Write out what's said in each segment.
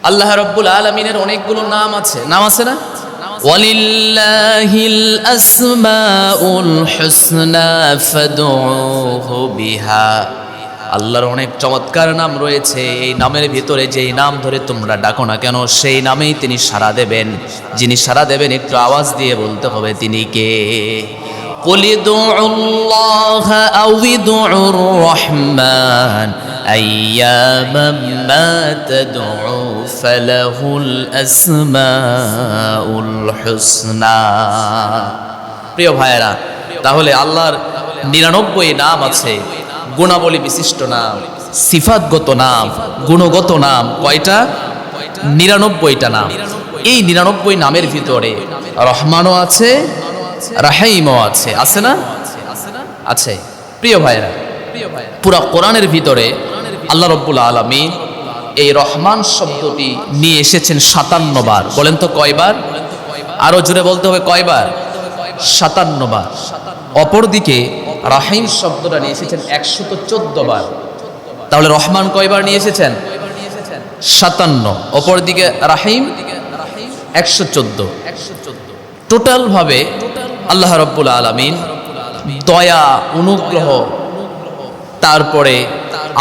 আল্লাহ রাব্বুল আলামিনের অনেকগুলো নাম আছে না? ওয়ালিল্লাহিল আসমাউল হুসনা ফাদউহু বিহা। আল্লাহর অনেক চমৎকার নাম রয়েছে, এই নামের ভিতরে যেই নাম ধরে তোমরা ডাকো না কেন সেই নামেই তিনি সাড়া দেবেন। যিনি সাড়া দেবেন একটু আওয়াজ দিয়ে বলতে হবে তিনি কে। قل ادعوا الله أو ادعوا الرحمن أياما ما تدعوا فله الأسماء الحسنى। প্রিয় ভাইয়েরা, তাহলে আল্লাহর 99 নাম আছে, গুণাবলী বিশিষ্ট নাম, সিফাতগত নাম, গুণগত নাম। কয়টা? 99টা নাম। এই 99 নামের ভিতরে রহমানও আছে, রাহিমও আছে, আছে না? আছে। প্রিয় ভাইরা, পুরা কোরআনের ভিতরে আল্লাহ রাব্বুল আলামিন এই রহমান শব্দটি নিয়ে এসেছেন 57 বার। বলেন তো কয়বার? আরো জোরে বলতে হবে কয়বার? 57 বার। অপরদিকে রাহিম শব্দটা নিয়ে এসেছেন 114 বার। তাহলে রহমান কয়বার নিয়ে এসেছেন? 57। অপরদিকে রাহিম 114। টোটাল ভাবে আল্লাহ রাব্বুল আলামিন দয়া, অনুগ্রহ, তারপরে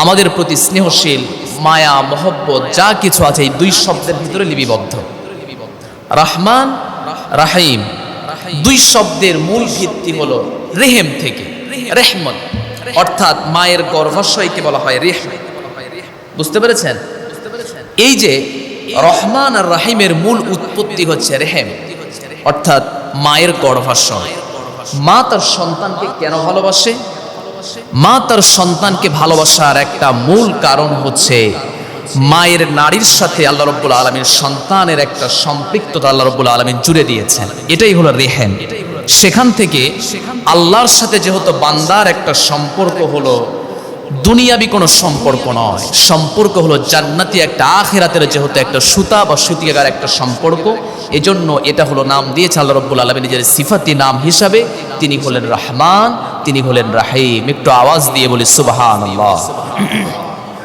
আমাদের প্রতি স্নেহশীল, মায়া, মহব্বত যা কিছু আছে এই দুই শব্দের ভিতরে লিপিবদ্ধ। রহমান, রাহিম দুই শব্দের মূল ভিত্তি হলো রেহেম থেকে, রেহমত, অর্থাৎ মায়ের গর্ভাশয়কে বলা হয় রেহম। বুঝতে পেরেছেন? এই যে রহমান আর রাহিমের মূল উৎপত্তি হচ্ছে রেহেম, অর্থাৎ মায়ের গর্ভাশয়। মা তার সন্তানকে কেন ভালোবাসে? মা তার সন্তানকে ভালোবাসার একটা মূল কারণ হচ্ছে মায়ের নারীর সাথে আল্লাহ রাব্বুল আলামিন সন্তানের একটা সম্পৃক্ততা আল্লাহ রাব্বুল আলামিন জুড়ে দিয়েছেন। এটাই হলো রেহেম। সেখান থেকে আল্লাহর সাথে যেহেতু বান্দার একটা সম্পর্ক হলো দুনিয়াবি কোনো সম্পর্ক নয়, সম্পর্ক হলো জান্নাতি একটা, আখিরাতের যেহেতু একটা সুতা বা সুতিকার একটা সম্পর্ক, এজন্য এটা হলো নাম দিয়েছে আল্লাহ রাব্বুল আলামিন নিজের সিফাতি নাম হিসাবে। তিনি হলেন রহমান, তিনি হলেন রাহিম। একটু আওয়াজ দিয়ে বলি সুবহানাল্লাহ।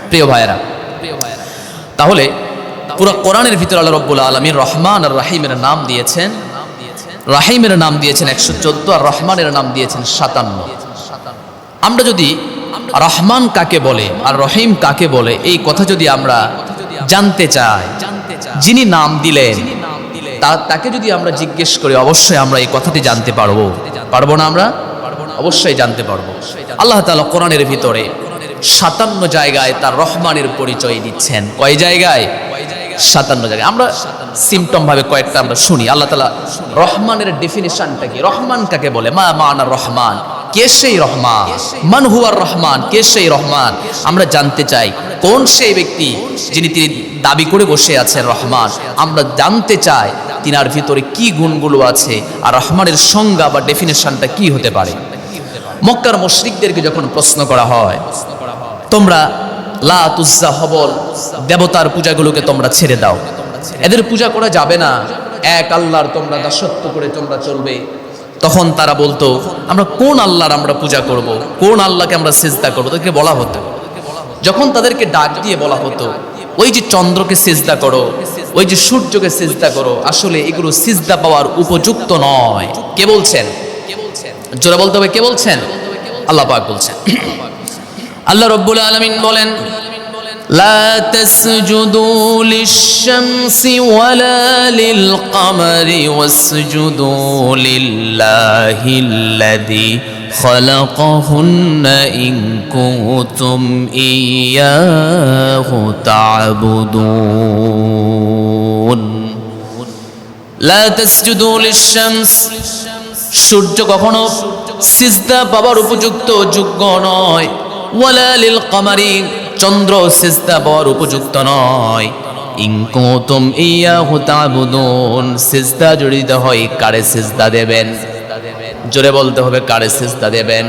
প্রিয় ভাইয়েরা, তাহলে পুরো কোরআনের ভিতরে আল্লাহ রাব্বুল আলামিন রহমান আর রাহিমের নাম দিয়েছেন। রাহিমের নাম দিয়েছেন 114 আর রহমানের নাম দিয়েছেন 57। আমরা যদি রহমান কাকে বলে আর রহিম কাকে বলে এই কথা যদি আমরা জানতে চাই, যিনি নাম দিলেন তাকে যদি আমরা জিজ্ঞেস করি, অবশ্যই আমরা এই কথাটি জানতে পারবো। পারবো না? আমরা অবশ্যই জানতে পারবো। আল্লাহ তাআলা কোরআনের ভিতরে 57 জায়গায় তার রহমানের পরিচয় দিচ্ছেন। কয় জায়গায়? 57 জায়গায়। আমরা সিম্পটম ভাবে কয়েকটা আমরা শুনি। আল্লাহ তাআলা রহমানের ডেফিনিশনটা কি? রহমান কাকে বলে? মা মানা রহমান, কে সেই রহমান? মান হুয়ার রহমান, কে সেই রহমান? আমরা জানতে চাই কোন সেই ব্যক্তি যিনি তিনি দাবি করে বসে আছেন রহমান। আমরা জানতে চাই তিনার ভিতরে কি গুণগুলো আছে আর রহমানের সংজ্ঞা বা ডেফিনিশনটা কি হতে পারে। মক্কার মুশরিকদেরকে যখন প্রশ্ন করা হয়, তোমরা লাত, উজ্জা, হবল দেবতার পূজাগুলোকে তোমরা ছেড়ে দাও, এদের পূজা করা যাবে না, এক আল্লাহর তোমরা দাসত্ব করে তোমরা চলবে, তখন তারা বলতো আমরা কোন আল্লাহর আমরা পূজা করব, কোন আল্লাহকে আমরা সিজদা করবো? তাদেরকে বলা হতো, যখন তাদেরকে ডাক দিয়ে বলা হতো ওই যে চন্দ্রকে সিজদা করো, ওই যে সূর্যকে সিজদা করো, আসলে এগুলো সিজদা পাওয়ার উপযুক্ত নয়। কে বলছেন? জোরে বলতে হবে কে বলছেন? আল্লাহ পাক বলছেন। আল্লাহ রাব্বুল আলামিন বলেন, লা তাসজুদু লিশ-শামসি ওয়ালা লিল-কামারি ওয়াসজুদু লিল্লাহিল্লাযী খালাকাহুন্না ইন কুনতুম ইয়্যাহু তা'বুদুন। লা তাসজুদু লিশ-শামস, সূর্য কখনো সিজদা পাওয়ার উপযুক্ত যোগ্য নয়। ওয়ালা লিল-কামারি, চন্দ্র সিজদা পাওয়ার উপযুক্ত নয়। ইন কুনতুম ইয়্যাহু তা'বুদুন, সিজদা জড়িত হয় কারে সিজদা দেবেন? জোরে বলতে হবে কারে সিজদা দেবেন?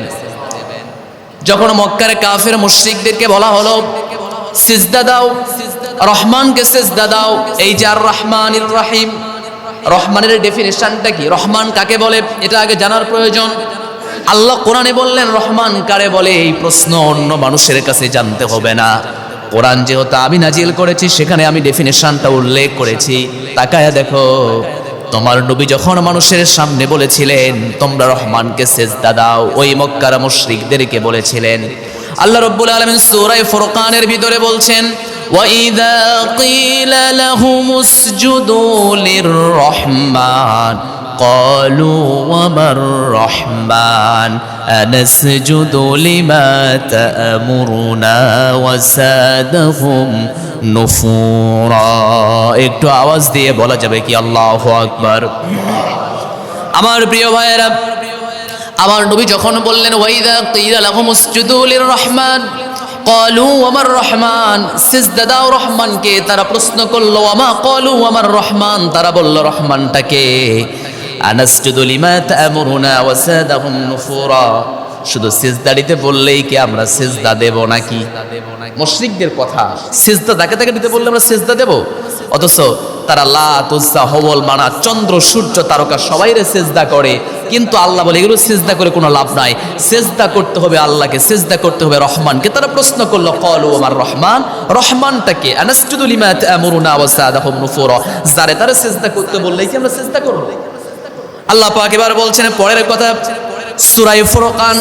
যখন মক্কার কাফের মুশরিকদেরকে বলা হলো সিজদা দাও, রহমানকে সিজদা দাও, এই যে আর রহমানির রাহিম, রহমানের ডেফিনিশনটা কি? রহমান কাকে বলে এটা আগে জানার প্রয়োজন। আল্লাহ কোরআনে বললেন রহমান কারে বলে, এই প্রশ্ন অন্য মানুষের কাছে জানতে হবে না। কোরআন যেহেতু আমি নাজিল করেছি সেখানে আমি ডেফিনেশনটা উল্লেখ করেছি। তাকায়া দেখো, তোমার নবী যখন মানুষের সামনে বলেছিলেন তোমরা রহমানকে সিজদা দাও, ওই মক্কার মুশরিকদেরকে বলেছিলেন। আল্লাহ রাব্বুল আলামিন সূরা ফুরকানের ভিতরে বলছেন, وَإِذَا قِيلَ لَهُمُ اسْجُدُوا لِلرَّحْمَنِ قَالُوا وَمَا الرَّحْمَنُ أَنَسْجُدُ لِمَا تَأْمُرُنَا وَزَادَهُمْ نُفُورًا। একটু আওয়াজ দিয়ে বলা যাবে কি আল্লাহু আকবার? আমার প্রিয় ভাইয়েরা, আমার নবী যখন বললেন ওয়াইদা কিলা লাহুম উসজুদু লিররহমান ক্বালু ওয়ামার রহমান, সিজদা দাও রহমানকে, তারা প্রশ্ন করলো ওয়ামা ক্বালু ওয়ামার রহমান, তারা বলল রহমানটাকে। আনাসজুদু লিমা তা'মুরুনা ওয়া যাদাহুম নুফুরা, শুধু সিজদা দিতে বললেই কি আমরা সিজদা দেব নাকি? মুশরিকদের কথা, সিজদা তাকে তাকে দিতে বললে আমরা সিজদা দেব? অথচ তারা লাত, উজ্জা, হবল, মানা, চন্দ্র, সূর্য, তারকা সবাইরে সিজদা করে, কিন্তু আল্লাহ বলে এগুলো সিজদা করে কোনো লাভ নাই, সিজদা করতে হবে আল্লাহকে, সিজদা করতে হবে রহমানকে। তারা প্রশ্ন করলো ক্বালু আমার রহমান, রহমানটাকে। আনাসজুদু লিমা তা'মুরুনা ওয়া যাদাহুম নুফুরা, যারে তারা সিজদা করতে বললেই কি আমরা সিজদা করব? আল্লাহ পাক এবার বলছেন পরের কথা, সূরা ফুরকান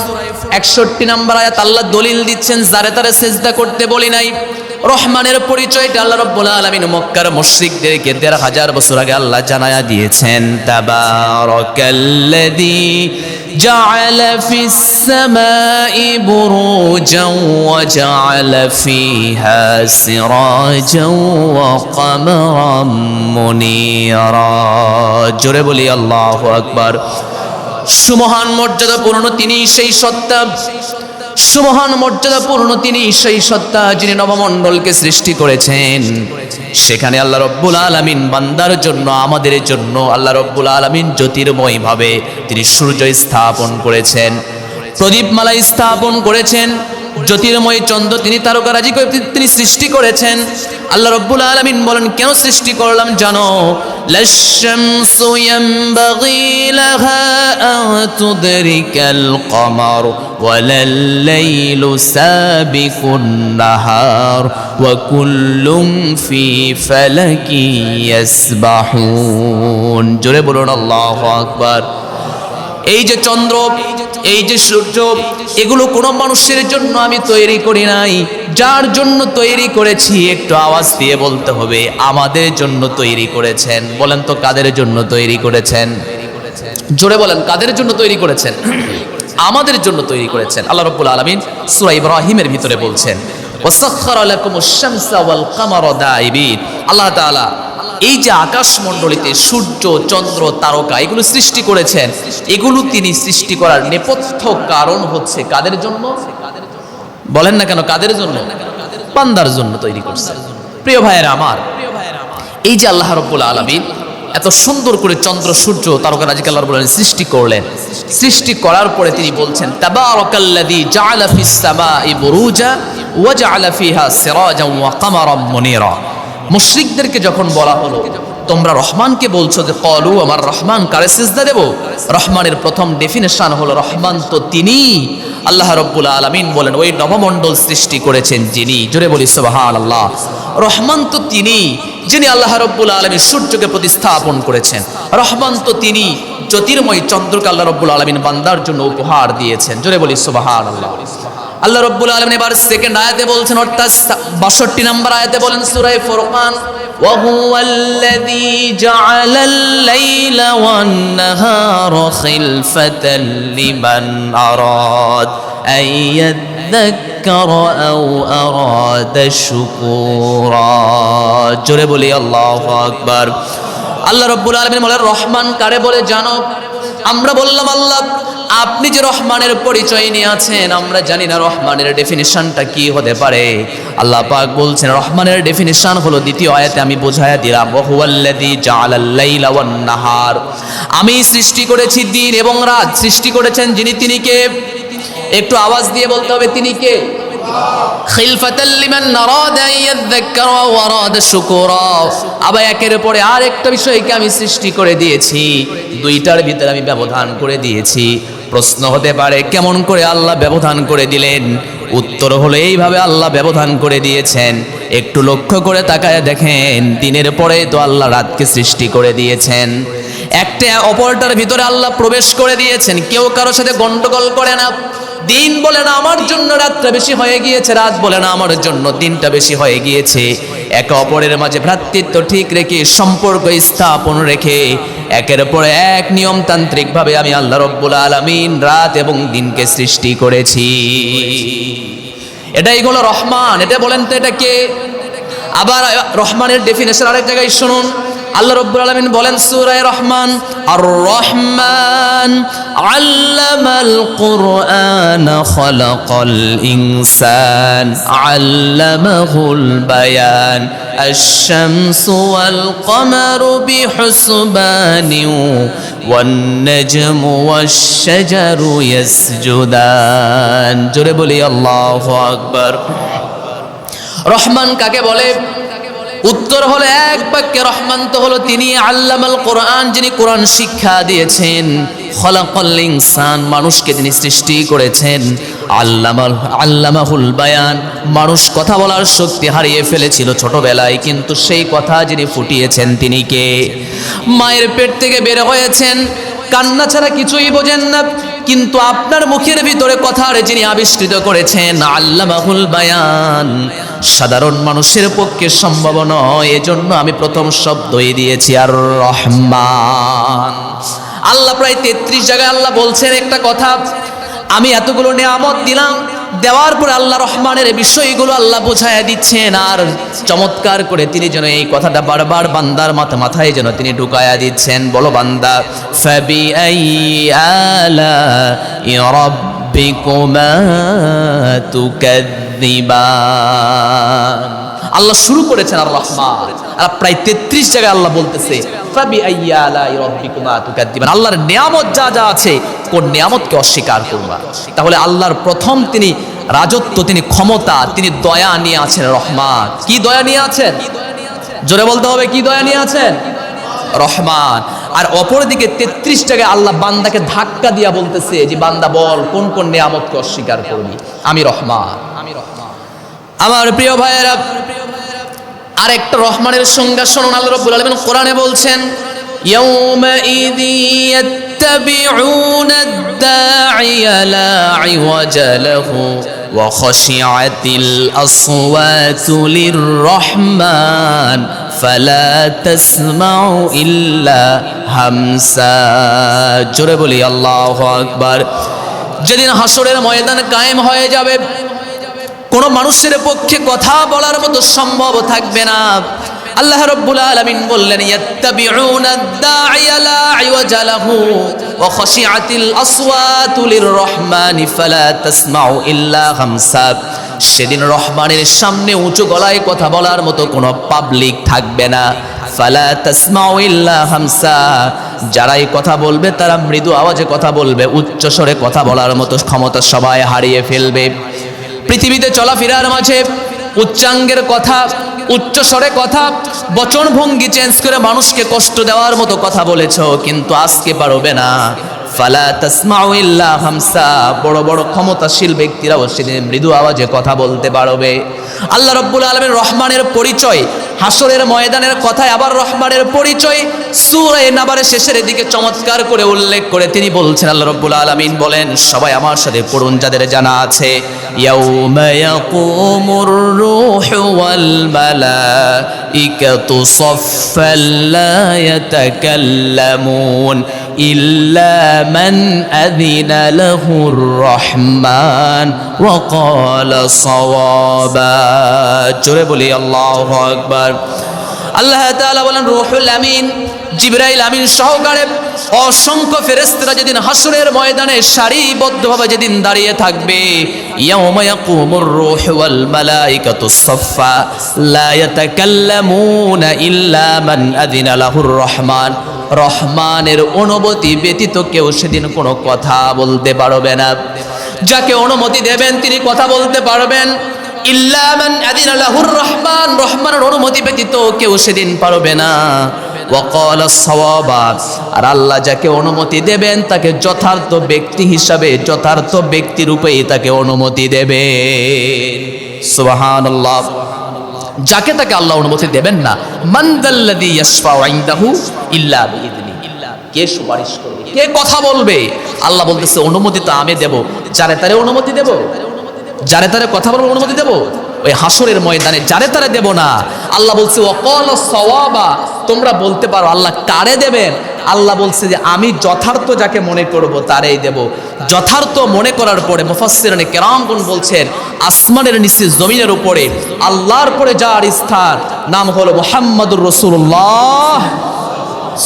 61 নম্বর আয়াত, আল্লাহ দলিল দিচ্ছেন যারে তারে সিজদা করতে বলি নাই। রহমানের পরিচয়টা আল্লাহ রাব্বুল আলামিন মক্কার মুশরিকদেরকে ১৫০০ বছর আগে আল্লাহ জানায়া দিয়েছেন। তাবারাকাল্লাযী জাআলা ফিস সামাই বুরুজান ওয়া জাআলা ফিহা সিরাজান ওয়া কামারাম মুনীরা। জোরে বলি আল্লাহু আকবার। সুমহান মর্যাদাপূর্ণ তিনি সেই সত্তা, সুমহান মর্যাদাপূর্ণ তিনি সেই সত্তা যিনি নবমণ্ডলকে সৃষ্টি করেছেন। সেখানে আল্লাহ রব্বুল আলামিন বান্দার জন্য, আমাদের জন্য আল্লাহ রব্বুল আলামিন জ্যোতির্ময় ভাবে তিনি সূর্য স্থাপন করেছেন, প্রদীপমালা স্থাপন করেছেন, জ্যোতির্ময় চন্দ্র তিনি তারকারাজি তিনি সৃষ্টি করেছেন। আল্লাহ রব্বুল আলামিন বলেন কেন সৃষ্টি করলাম জানো? লাশ-শামসু ইয়ানবাগী লাহা আন তুদরিকাল কমার ওয়ালাল-লাইলু সাবিকুন নাহার ওয়া কুল্লুম ফি ফালাকি ইয়াসবাহুন। জোরে বলুন আল্লাহু আকবার। এই যে চন্দ্র, এই যে সূর্য, এগুলো কোনো মানুষের জন্য আমি তৈরি করি নাই, যার জন্য তৈরি করেছি একটু আওয়াজ দিয়ে বলতে হবে, আমাদের জন্য তৈরি করেছেন। বলেন তো কাদের জন্য তৈরি করেছেন? জোরে বলেন, কাদের জন্য তৈরি করেছেন? আমাদের জন্য তৈরি করেছেন। আল্লাহ রাব্বুল আলামিন সূরা ইব্রাহিমের ভিতরে বলছেন ওয়াসাখখারা লাকুমুশ শামসা ওয়াল কামারা দাইবিন। আল্লাহ তাআলা এই যে আকাশমণ্ডলীতে সূর্য, চন্দ্র, তারকা এগুলো সৃষ্টি করেছেন, এগুলো তিনি সৃষ্টি করার নেপথ্য কারণ হচ্ছে কাদের জন্য? বলেন না কেন কাদের জন্য? বান্দার জন্য তৈরি করছেন। প্রিয় ভাইয়েরা আমার, এই যে আল্লাহ রাব্বুল আলামিন এত সুন্দর করে চন্দ্র, সূর্য, তারকারাজিকে আল্লাহ রাব্বুল আলামিন সৃষ্টি করলেন, সৃষ্টি করার পরে তিনি বলছেন তাবারাকাল্লাযী জাআলা ফিস সামাই বুরুজা ওয়া জাআলা ফিহা সিরাজান ওয়া কামারাম মুনীরা। মুশরিকদেরকে যখন বলা হলো তোমরা রহমানকে বলছো যে ক্বালু আমার রহমান, কারে সিজদা দেব? রহমানের প্রথম ডেফিনেশন হলো রহমান তো তিনি। আল্লাহ রাব্বুল আলামিন বলেন ওই নবমণ্ডল সৃষ্টি করেছেন যিনি। জোরে বলি সুবহানাল্লাহ। রহমান তো তিনি যিনি আল্লাহ রাব্বুল আলামিন সূর্যকে প্রতিস্থাপন করেছেন। রহমান তো তিনি জ্যোতির্ময় চন্দ্রকে আল্লাহ রাব্বুল আলামিন বান্দার জন্য উপহার দিয়েছেন। জোরে বলি সুবহানাল্লাহ। আল্লাহ রাব্বুল আলামিন এবার সেকেন্ড আয়াতে বলছেন, অর্থাৎ 62 নম্বর আয়াতে বলেন সূরা ফুরকান, ওয়া হুয়াল্লাযী জাআলাল লাইলা ওয়ান নাহারা খিলফাতান লিমান আরাদ আন ইয়াযাক্কারা আও আরাদা শুকুরা। জোরে বলি আল্লাহু আকবার। আল্লাহ রাব্বুল আলামিন বলেন রহমান কারে বলে জানো? আমরা বললাম আল্লাহ আপনি যে রহমানের পরিচয় নিয়ে আছেন, আমরা জানি না রহমানের ডেফিনিশনটা কি হতে পারে। আল্লাহ পাক বলছেন রহমানের ডেফিনিশন হলো দ্বিতীয় আয়াতে আমি বোঝায়া দিলাম, ওয়া হুয়াল্লাযী জাআলাল লাইলা ওয়ান নাহার। আমি সৃষ্টি করেছি দিন এবং রাত, সৃষ্টি করেছেন যিনি, তিনি কে? একটু আওয়াজ দিয়ে বলতে হবে তিনি কে? খিলফাতাল লিমান আরাদা ইয়াযাক্কারা ওয়া আরাদা শুকুরা। আবার একের পরে আরেকটা বিষয়কে আমি সৃষ্টি করে দিয়েছি, দুইটার ভিতরে আমি ব্যবধান করে দিয়েছি। প্রশ্ন হতে পারে কেমন করে আল্লাহ ব্যবধান করে দিলেন? উত্তর হলো এইভাবে আল্লাহ ব্যবধান করে দিয়েছেন। একটু লক্ষ্য করে তাকায় দেখেন, দিনের পরে তো আল্লাহ রাতকে সৃষ্টি করে দিয়েছেন, একটা অপরটার ভিতরে আল্লাহ প্রবেশ করে দিয়েছেন। কেউ কারোর সাথে গন্ডগোল করে না। দিন বলে না আমার জন্য রাতটা বেশি হয়ে গিয়েছে, রাত বলে না আমার জন্য দিনটা বেশি হয়ে গিয়েছে। একে অপরের মাঝে ভ্রাতৃত্ব ঠিক রেখে, সম্পর্ক স্থাপন রেখে একের পর এক নিয়মতান্ত্রিকভাবে আমি আল্লাহ রব্বুল আলামিন রাত এবং দিনকে সৃষ্টি করেছি। এটাই হলো রহমান। এটা বলেন তো এটা কে? আবার রহমানের ডেফিনেশন আরেক জায়গায় শুনুন। আল্লাহ রাব্বুল আলামিন বলেন সূরা রহমান, আর রহমান আল্লামাল কুরআন খালাকাল ইনসান আল্লামাহুল বায়ান আশ-শামসু ওয়াল কমারু বিহুসবানিন ওয়ান নাজমু ওয়াশ-শাজারু ইয়াসজুদান। জোরে বলি আল্লাহু আকবার। রহমান কাকে বলে? উত্তর হলো এক বাক্যে, রহমান তো হলো তিনি আল্লামাল কোরআন, যিনি কোরআন শিক্ষা দিয়েছেন। খলাকাল ইনসান, মানুষকে তিনি সৃষ্টি করেছেন। আল্লামাহুল বায়ান, মানুষ কথা বলার শক্তি হারিয়ে ফেলেছিল ছোটবেলায়, কিন্তু সেই কথা যিনি ফুটিয়েছেন তিনি কে? মায়ের পেট থেকে বের হয়েছেন, কান্না ছাড়া কিছুই বোঝেন না, কিন্তু আপনার মুখের ভিতরে কথার যিনি আবিষ্কৃত করেছেন আল্লামাহুল বায়ান, সাধারণ মানুষের পক্ষে সম্ভব নয়। এজন্য আমি প্রথম শব্দই দিয়েছি আর রহমান। আল্লাহ প্রায় 33 জায়গায় আল্লাহ বলছেন একটা কথা, আমি এতগুলো নিয়ামত দিলাম, দেওয়ার পরে আল্লাহ রহমানের বিষয়গুলো আল্লাহ বোঝায় দিচ্ছেন। আর চমৎকার করে তিনি যেন এই কথাটা বারবার বান্দার মাথায় যেন তিনি ঢুকায়া দিচ্ছেন। বলো বান্দা, ফাবি আলাইহি রাব্বিকুমা তুকাযযিবান। আল্লাহ শুরু করেছেন আর রহমান, আর প্রায় 33 জায়গায় আল্লাহ বলতেছে ফাবি আলাইহি রাব্বিকুমা তুকাযযিবান। আল্লাহর নিয়ামত যা যা আছে, কোন নিয়ামতকে অস্বীকার করবা? তাহলে আল্লাহর প্রথম তিনি রাজত্ব, তিনি ক্ষমতা, তিনি দয়া নিয়ে আছেন রহমান। কি দয়া নিয়ে আছেন? জোরে বলতে হবে, কি দয়া নিয়ে আছেন? রহমান। আর অপরদিকে 33 জায়গায় আল্লাহ বান্দাকে ধাক্কা দিয়া বলতেছে যে বান্দা বল কোন কোন নিয়ামতকে অস্বীকার করবি? আমি রহমান। আমার প্রিয় ভাইয়েরা, আরেকটা রহমানের সংজ্ঞা শুনুন। আল্লাহ রাব্বুল আলামিন কোরআনে বলছেন, ইয়াউমাইযি ইয়াত্তাবিউনা আদ-দাঈয়া লা ইওয়াজা লাহু ওয়া খাশিআতিল আসওয়াতু লির-রহমান ফালা তাসমাউ ইল্লা হামসা। জোরে বলি আল্লাহু আকবার। যেদিন হাসরের ময়দান কায়েম হয়ে যাবে, কোন মানুষের পক্ষে কথা বলার মতো সম্ভব থাকবে না। আল্লাহ রাব্বুল আলামিন বললেন, ইয়াত্তাবিউনা আদ-দাঈয়া লা ইওয়াজা লাহু ওয়া খাশিআতিল আসওয়াতু লির-রহমানি ফালা তাসমাউ ইল্লা হামসা। সেদিন রহমানের সামনে উঁচু গলায় কথা বলার মতো কোনো পাবলিক থাকবে না। ফালা তাসমাউ ইল্লা হামসা, যারাই কথা বলবে তারা মৃদু আওয়াজে কথা বলবে, উচ্চ স্বরে কথা বলার মতো ক্ষমতা সবাই হারিয়ে ফেলবে। পৃথিবীতে চলাফেরার মাঝে উচ্চাঙ্গের কথা, উচ্চ স্বরে কথা, বচন ভঙ্গি চেঞ্জ করে মানুষকে কষ্ট দেওয়ার মতো কথা বলেছো, কিন্তু আজকে পারবে না। ফালা তাসমাউ ইল্লা হামসা, বড় বড় ক্ষমতাশীল ব্যক্তিরাও সেদিন মৃদু আওয়াজে কথা বলতে পারবে। আল্লাহ রাব্বুল আলামিন রহমানের পরিচয় হাসরের ময়দানের কথায়, আবার রহমানের পরিচয় সূরা নাবারের শেষের দিকে চমৎকার করে উল্লেখ করে তিনি বলছেন, আল্লাহ রাব্বুল আলামিন বলেন, সবাই আমার সাথে পড়ুন যাদের জানা আছে, ইয়াউমা ইয়াকুমুর রূহু ওয়াল মালাইকাতু সাফফান লা ইয়াতাকাল্লামুন ইল্লা মান আযিনা লাহুর রহমান ওয়া ক্বালা সাওয়াবা। জোরে বলি আল্লাহু আকবার। আল্লাহ তাআলা বলেন, রূহুল আমিন, জিবরাইল আমিন সহকারে অসংখ্য ফেরেশতারা যেদিন হাসরের ময়দানে সারিবদ্ধভাবে যেদিন দাঁড়িয়ে থাকবে, ইয়াউমা ইয়াকুমুর রূহু ওয়াল মালাইকাতু সাফফা লা ইয়াতাকাল্লামুনা ইল্লা মান আযিনা লাহুর রহমান। রহমানের অনুমতি ব্যতীত কেউ সেদিন কোনো কথা বলতে পারবে না। যাকে অনুমতি দেবেন তিনি কথা বলতে পারবেন। ইল্লা মান আযিনা লাহুর রহমান, রহমানের অনুমতি ব্যতীত কেউ সেদিন পারবে না। ওয়াকালা সাওয়াবা, আর আল্লাহ যাকে অনুমতি দেবেন তাকে যথার্থ ব্যক্তি হিসাবে, যথার্থ ব্যক্তি রূপেই তাকে অনুমতি দেবেন। সুবহানাল্লাহ। যাকে তাকে আল্লাহ অনুমতি দেবেন না। মান যাল্লাযী ইয়াশফাউ ইনদাহু ইল্লা বিইذনি, কে সুপারিশ করবে, কে কথা বলবে? আল্লাহ বলতেছে অনুমতি তো আমি দেব, যারে তারে অনুমতি দেব, যারে তারে কথা বলার অনুমতি দেব? ওই হাসরের ময়দানে যারে তারে দেব না। আল্লাহ বলছে ওয়াকালা সাওয়াবা, তোমরা বলতে পারো আল্লাহ কারে দেবেন? আল্লাহ বলছে যে আমি যথার্থ যাকে মনে করব তারেই দেব। যথার্থ মনে করার পরে মুফাসসিরিনে কেরামগণ বলছেন আসমানের নিচে জমিনের উপরে আল্লাহর পরে যার স্থান, নাম হলো মুহাম্মাদুর রাসূলুল্লাহ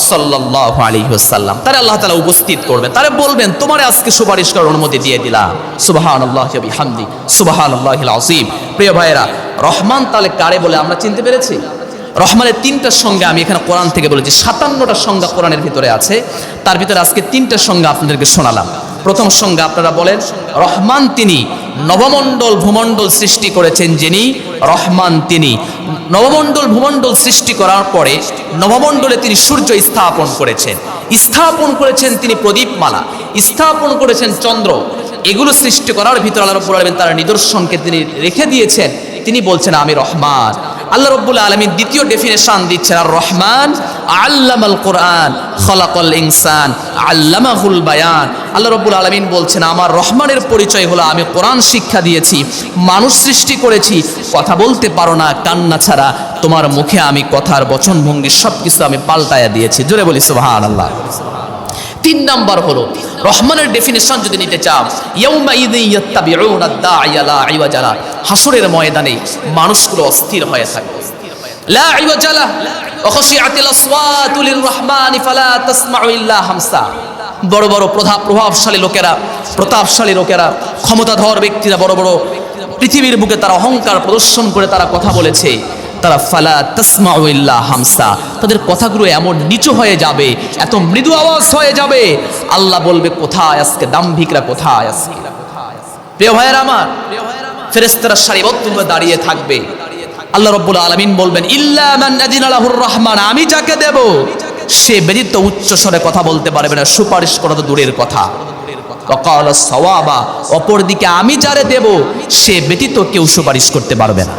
সাল্লাল্লাহু আলাইহি ওয়াসাল্লাম। তারে আল্লাহ তাআলা উপস্থিত করবেন, তারে বলবেন তোমারে আজকে সুপারিশ করার অনুমতি দিয়ে দিলাম। সুবহানাল্লাহি ওয়া বিহামদি, সুবহানাল্লাহিল আযীম। প্রিয় ভাইরা, রহমান তাহলে কারে বলে আমরা চিনতে পেরেছি? রহমানের তিনটা সংজ্ঞা আমি এখানে কোরআন থেকে বলেছি। 57টা সংজ্ঞা কোরআনের ভিতরে আছে, তার ভিতরে আজকে তিনটা সংজ্ঞা আপনাদেরকে শোনালাম। প্রথম সংজ্ঞা আপনারা বলেন, রহমান তিনি নবমণ্ডল ভূমণ্ডল সৃষ্টি করেছেন। যিনি রহমান তিনি নবমণ্ডল ভূমণ্ডল সৃষ্টি করার পরে নবমণ্ডলে তিনি সূর্য স্থাপন করেছেন, স্থাপন করেছেন তিনি প্রদীপমালা, স্থাপন করেছেন চন্দ্র। এগুলো সৃষ্টি করার ভিতরে আল্লাহ রাব্বুল আলামিন তার নিদর্শনকে তিনি রেখে দিয়েছেন। তিনি বলছেন আমি রহমান। আল্লাহ রাব্বুল আলামিন দ্বিতীয় ডেফিনেশন দিচ্ছেন, আর রহমান আল্লামাল কোরআন খলাকাল ইনসান আল্লামাহুল বায়ান। আল্লাহ রাব্বুল আলামিন বলছেন আমার রহমানের পরিচয় হলো আমি কোরআন শিক্ষা দিয়েছি, মানুষ সৃষ্টি করেছি, কথা বলতে পারো না কান্না ছাড়া, তোমার মুখে আমি কথার বচন ভঙ্গি সবকিছু আমি পাল্টায়া দিয়েছি। জোরে বলি সুবহানাল্লাহ। 3 নাম্বার হলো রহমানের ডেফিনেশন যদি নিতে চাও, ইয়াউমা ইযিন ইয়াত্তাবিউনা দাইয়া লা ইওয়াজা লা, হাসরের ময়দানে মানুষগুলো অস্থির হয়ে থাকে। লা ইওয়াজা লা ওয়া খাশিআতিল আসওয়াতু লিররহমানি ফালা তাসমাউ ইল্লা হামসা। বড় বড় প্রভাবশালী লোকেরা, প্রতাপশালী লোকেরা, ক্ষমতাধর ব্যক্তিরা, বড় বড় পৃথিবীর বুকে তারা অহংকার প্রদর্শন করে তারা কথা বলেছে, তারা ফালা তাসমাউ ইল্লা হামসা, তাদের কথাগুলো এমন নিচু হয়ে যাবে, এত মৃদু আওয়াজ হয়ে যাবে, আল্লাহ বলবে কোথায় আজকে দাম্ভিকরা, কোথায় আজকে? প্রিয় ভাইয়েরা আমার, ফেরেশতারা সারিবদ্ধভাবে দাঁড়িয়ে থাকবে। আল্লাহ রাব্বুল আলামিন বলবেন ইল্লা মান আযিনা লাহুর রহমান, আমি যাকে দেব সে ব্যতীত উচ্চ স্বরে কথা বলতে পারবে না, সুপারিশ করা তো দূরের কথা। ওয়াকালা সাওয়াবা, অপরদিকে আমি যারে দেব সে ব্যতীত কেউ সুপারিশ করতে পারবে না।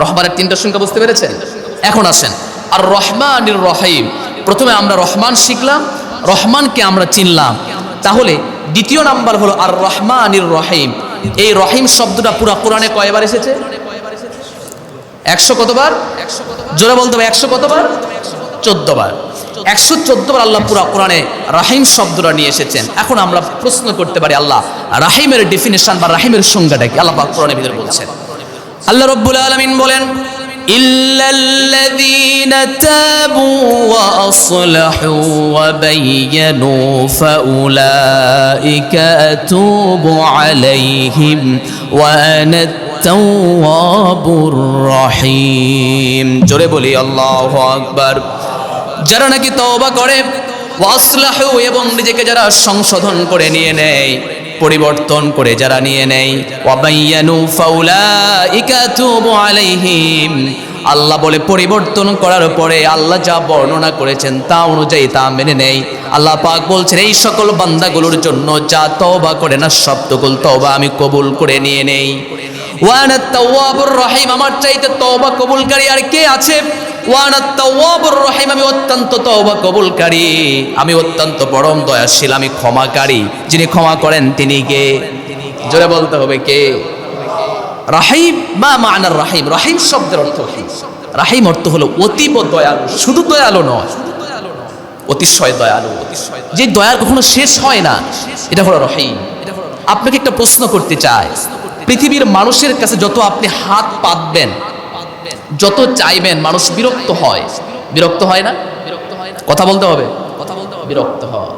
রহমানের 3টা সংখ্যা বুঝতে পেরেছেন? এখন আসেন আর রহমানির রহিম। প্রথমে আমরা রহমান শিখলাম, রহমানকে আমরা চিনলাম, তাহলে দ্বিতীয় নাম্বার হলো আর রহমানির রহিম। এই রহিম শব্দটা পুরো কোরআনে কয়বার এসেছে? 100 কতবার? জোরে বলতে হবে 100 কতবার? 14 বার। 114 বার আল্লাহ পুরো কোরআনে রাহিম শব্দটা নিয়ে এসেছেন। এখন আমরা প্রশ্ন করতে পারি আল্লাহ রাহিমের ডেফিনেশন বা রাহিমের সংজ্ঞাটা কি? আল্লাহ পাক কোরআনের ভিতরে বলছেন, আল্লাহ রাব্বুল আলামিন বলেন ইল্লাল্লাযীনা তাবু ওয়া আসলাহু ওয়া বায়্যানু ফাউলাইকা আতুবু আলাইহিম ওয়া আনা আত-তাওয়াবুর রহিম। জোরে বলি আল্লাহু আকবার। যারা নাকি তওবা করে, ওয়া আসলাহু এবং নিজেকে যারা সংশোধন করে নিয়ে নেয়, পরিবর্তন করে যারা নিয়ে নেয়, ওয়া বায়্যানু ফাউলাইকা আতুবু আলাইহিম, আল্লাহ বলে পরিবর্তন করার পরে আল্লাহ যা বর্ণনা করেছেন তা অনুযায়ী তা মেনে নেয়। আল্লাহ পাক বলছেন এই সকল বান্দাগুলোর জন্য যা তওবা করে না সবটুকুল তওবা আমি কবুল করে নিয়ে নেই। ওয়া আনা আত-তাওয়াবুর রহিম, আমার চাইতে তওবা কবুলকারী আর কে আছে? ওয়া আনা আত-তাওয়াবুর রহিম, আমি অত্যন্ত তওবা কবুলকারী, আমি অত্যন্ত পরম দয়াশীল, আমি ক্ষমাকারী। যিনি ক্ষমা করেন তিনি কে? জোরে বলতে হবে কে? রাহিম। মা মা'নার রাহিম? রাহিম শব্দের অর্থ কি? রাহিম অর্থ হলো অতীব দয়ালু, শুধু দয়ালু নয়, অতিশয় দয়ালু, যে দয়ার কখনো শেষ হয় না, এটা হলো রহিম। আপনাকে একটা প্রশ্ন করতে চাই, পৃথিবীর মানুষের কাছে যত আপনি হাত পাতবেন, যত চাইবেন, মানুষ বিরক্ত হয়, বিরক্ত হয় না? কথা বলতে হবে, বিরক্ত হয়।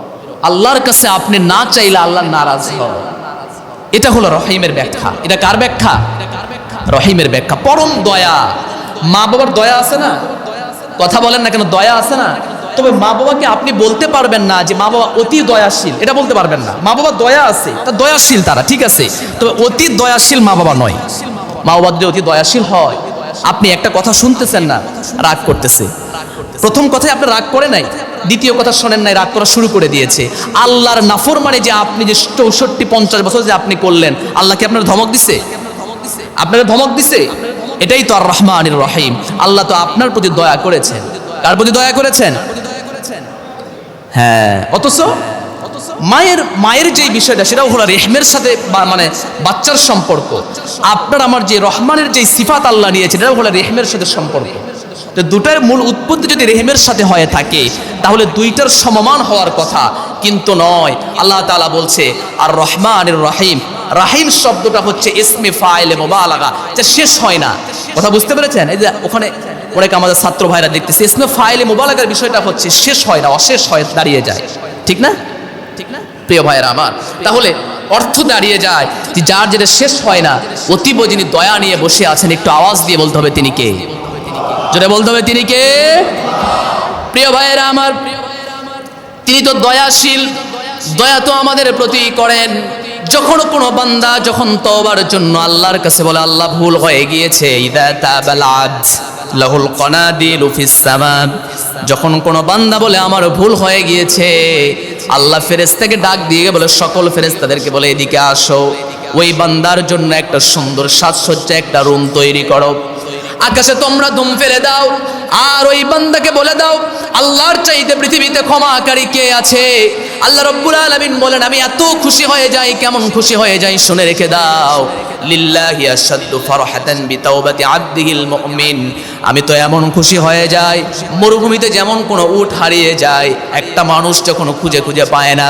আল্লাহর কাছে আপনি না চাইলে আল্লাহ নারাজ হয়। এটা হলো রহিমের ব্যাখ্যা। এটা কার ব্যাখ্যা? রহিমের ব্যাখ্যা। পরম দয়া। মা বাবার দয়া আছে না? কথা বলেন না কেন? দয়া আছে না? তবে মা বাবাকে আপনি বলতে পারবেন না যে মা বাবা অতি দয়াশীল, এটা বলতে পারবেন না। মা বাবা দয়া আছে, তা দয়াশীল তারা, ঠিক আছে, তবে অতি দয়াশীল মা বাবা নয়। মা বাবা যদি অতি দয়াশীল হয়, আপনি একটা কথা শুনতেছেন না, রাগ করতেছে, প্রথম কথায় আপনি রাগ করে নাই, দ্বিতীয় কথা শোনেন নাই, রাগ করা শুরু করে দিয়েছে। আল্লাহর নাফরমানি যে আপনি যে 64-50 বছর যে আপনি করলেন, আল্লাহ কি আপনার ধমক দিছে? আপনাকে ধমক দিছে? এটাই তো আর রহমানির রহিম। আল্লাহ তো আপনার প্রতি দয়া করেছেন। কার প্রতি দয়া করেছেন? হ্যাঁ, অথচ মায়ের যে বিষয়টা সেটাও হলো রেহমের সাথে, মানে বাচ্চার সম্পর্ক। আপনার আমার যে রহমানের যে সিফাত আল্লাহ নিয়েছেন এটাও হলো রেহমের সাথে সম্পর্ক। তো দুটার মূল উৎপত্তি যদি রেহমের সাথে হয়ে থাকে তাহলে দুইটার সমমান হওয়ার কথা, কিন্তু নয়। আল্লাহ তাআলা বলছে আর রহমানির রহিম। রাহিম শব্দটা হচ্ছে ইসমে ফাইলে মুবালাগা, যা শেষ হয় না। কথা বুঝতে পেরেছেন? এই যে ওখানে অনেক আমাদের ছাত্র ভাইরা দেখতেছে ইসমে ফাইলে মুবালাগার বিষয়টা হচ্ছে শেষ হয় না, অশেষ হয়ে দাঁড়িয়ে যায়। ঠিক না? প্রিয় ভাইয়েরা আমার, তাহলে অর্থ দাঁড়িয়ে যায় যে যার যেটা শেষ হয় না, অতীব যিনি দয়া নিয়ে বসে আছেন, একটু আওয়াজ দিয়ে বলতে হবে তিনি কে? জোরে বলতে হবে তিনি কে? প্রিয় ভাইয়েরা আমার, তিনি তো দয়াশীল। দয়া তো আমাদের প্রতি করেন। যখন কোনো বান্দা যখন তওবার জন্য আল্লাহর কাছে বলে আল্লাহ ভুল হয়ে গিয়েছে, ইদা তাবাল আবদ লাহুল কনাদিলু ফিস সামা, যখন কোনো বান্দা বলে আমার ভুল হয়ে গিয়েছে, আল্লাহ ফেরেশতাকে ডাক দিয়ে বলে সকল ফেরেশতাদেরকে বলে এদিকে আসো, ওই বান্দার জন্য একটা সুন্দর সাজসজ্জা একটা রুম তৈরি করো, আকাশে তোমরা ধুম ফেলে দাও, আর ওই বান্দাকে বলে দাও আল্লাহর চাইতে পৃথিবীতে ক্ষমাকারী কে আছে? আল্লাহ রাব্বুল আলামিন বলেন আমি এত খুশি হয়ে যাই, কেমন খুশি হয়ে যাই শুনে রেখে দাও। লিল্লাহি আশাদ্দু ফারহাতান বিতাওবাতি আবদিহিল মুমিন, আমি তো এমন খুশি হয়ে যাই, মরুভূমিতে যেমন কোনো উট হারিয়ে যায়, একটা মানুষ যখন খুঁজে খুঁজে পায় না,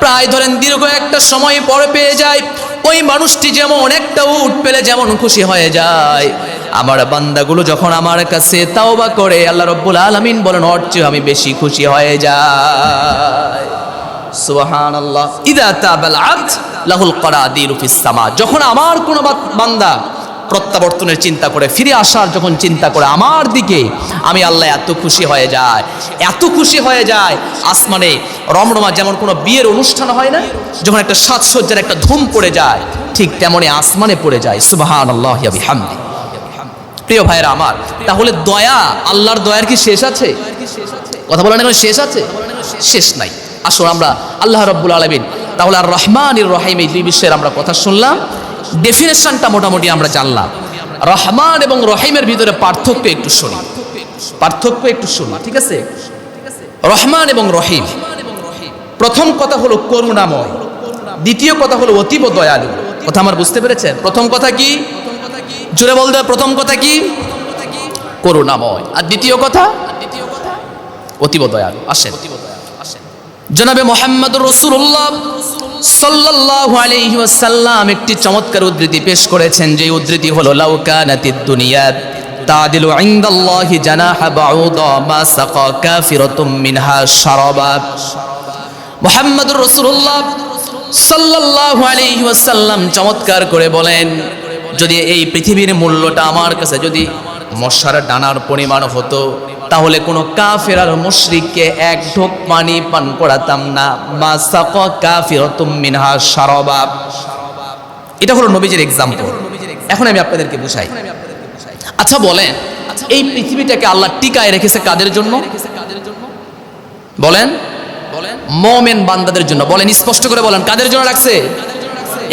প্রায় ধরেন দীর্ঘ একটা সময় পরে পেয়ে যায়, ওই মানুষটি যেমন একটা উট পেলে যেমন খুশি হয়ে যায়, আমার বান্দাগুলো যখন আমার কাছে তাওবা করে আল্লাহ রাব্বুল আলামিন বলেন ওর চেয়ে আমি বেশি খুশি হয়ে যাই। সুবহানাল্লাহ। ইদা তাবাল আবদ লাহুল কনাদিলু ফিস সামা, যখন আমার কোনো বান্দা প্রত্যাবর্তনের চিন্তা করে, ফিরে আসার যখন চিন্তা করে আমার দিকে, আমি আল্লাহ এত খুশি হয়ে যায়, এত খুশি হয়ে যায়। আসমানে রমরমা যেমন কোনো বিয়ের অনুষ্ঠান হয় না, যখন একটা সাজসজ্জার একটা ধুম পড়ে যায়, ঠিক তেমনই আসমানে পড়ে যায়। সুবহানাল্লাহি ওয়া বিহামদি। প্রিয় ভাইরা আমার, তাহলে দয়া, আল্লাহর দয়ার কি শেষ আছে? কথা বলেন, এখন শেষ আছে? শেষ নাই। আসুন আমরা আল্লাহ রাব্বুল আলামিন, তাহলে আর রহমানির রহিম, এই দুই বিষয়ের আমরা কথা শুনলাম, ডেফিনেশনটা মোটামুটি আমরা জানলাম। রহমান এবং রহিমের ভিতরে পার্থক্য একটু শুনি, ঠিক আছে? রহমান এবং রহিম, প্রথম কথা হলো করুণাময়, দ্বিতীয় কথা হলো অতীব দয়ালু। কথা আমার বুঝতে পেরেছেন? প্রথম কথা কি? জোরে বলতে, প্রথম কথা কি? করুণাময়। আর দ্বিতীয় কথা অতীব দয়ালু। আসেন, জনাবে মুহাম্মদুর রাসূলুল্লাহ সাল্লাল্লাহু আলাইহি ওয়াসাল্লাম একটি চমৎকার উদ্ধৃতি পেশ করেছেন, যে উদ্ধৃতি হলো লাউ কানাতিদ দুনিয়া তাদিলু ইনদাল্লাহি জানাহা বাউদা মা সাকা কাফিরাতুম মিনহা শারাবা। মুহাম্মদুর রাসূলুল্লাহ সাল্লাল্লাহু আলাইহি ওয়াসাল্লাম চমৎকার করে বলেন, যদি এই পৃথিবীর মূল্যটা আমার কাছে যদি মশার ডানার পরিমাণ হতো, তাহলে কোনো কাফের আর মুশরিককে এক ঢোক পানি পান করাতাম না। মা সাকা কাফিরাতুম মিনহা শারাবা। এটা হলো নবীজির এক্সাম্পল। এখন আমি আপনাদেরকে বুঝাই। আচ্ছা বলেন, এই পৃথিবীটাকে আল্লাহ টিকায় রেখেছে কাদের জন্য? বলেন, মুমিন বান্দাদের জন্য। বলেন, স্পষ্ট করে বলেন, কাদের জন্য রাখছে?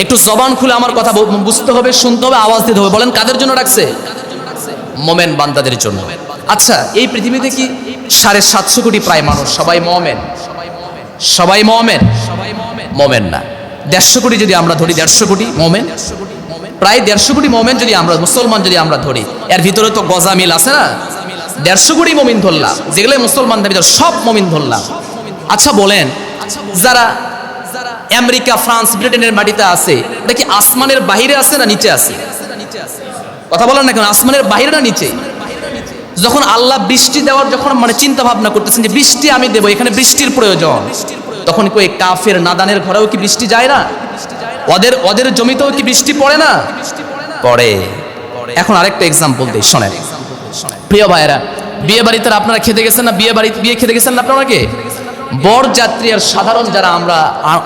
একটু জবান খুলে আমার কথা বুঝতে হবে, শুনতে হবে, আওয়াজ দিতে হবে। বলেন, কাদের জন্য রাখছে? মুমিন বান্দাদের জন্য। আচ্ছা, এই পৃথিবীতে কি 750 কোটি প্রায় মানুষ সবাই মুমিন? সবাই মুমিন? মুমিন না। 150 কোটি যদি আমরা ধরি, 150 কোটি মুমিন, প্রায় 150 কোটি মুমিন যদি আমরা মুসলমান যদি আমরা ধরি, এর ভিতরে তো গজামিল আছে না? 150 কোটি মুমিন ধরলাম, যেগুলো মুসলমানদের ভিতরে সব মুমিন ধরলাম। আচ্ছা বলেন, যারা আমেরিকা, ফ্রান্স, ব্রিটেনের মাটিতে আছে, এটা কি আসমানের বাহিরে আছে না নিচে আছে? কথা বলেন না কেন? আসমানের বাহিরে না নিচে? যখন আল্লাহ বৃষ্টি দেওয়ার যখন মানে চিন্তা ভাবনা করতেছেন যে বৃষ্টি আমি দেবো, এখানে বৃষ্টির প্রয়োজন, তখন কি ওই কাফের নাদানের ঘরেও কি বৃষ্টি যায় না? ওদের জমিতেও কি বৃষ্টি পড়ে না? পড়ে। এখন আরেকটা এক্সাম্পল দিই, শোনেন প্রিয় ভাইয়েরা। বিয়ে বাড়িতে আপনারা খেতে গেছেন না? বিয়ে খেতে গেছেন না আপনারা? কে বর যাত্রী আর সাধারণ যারা আমরা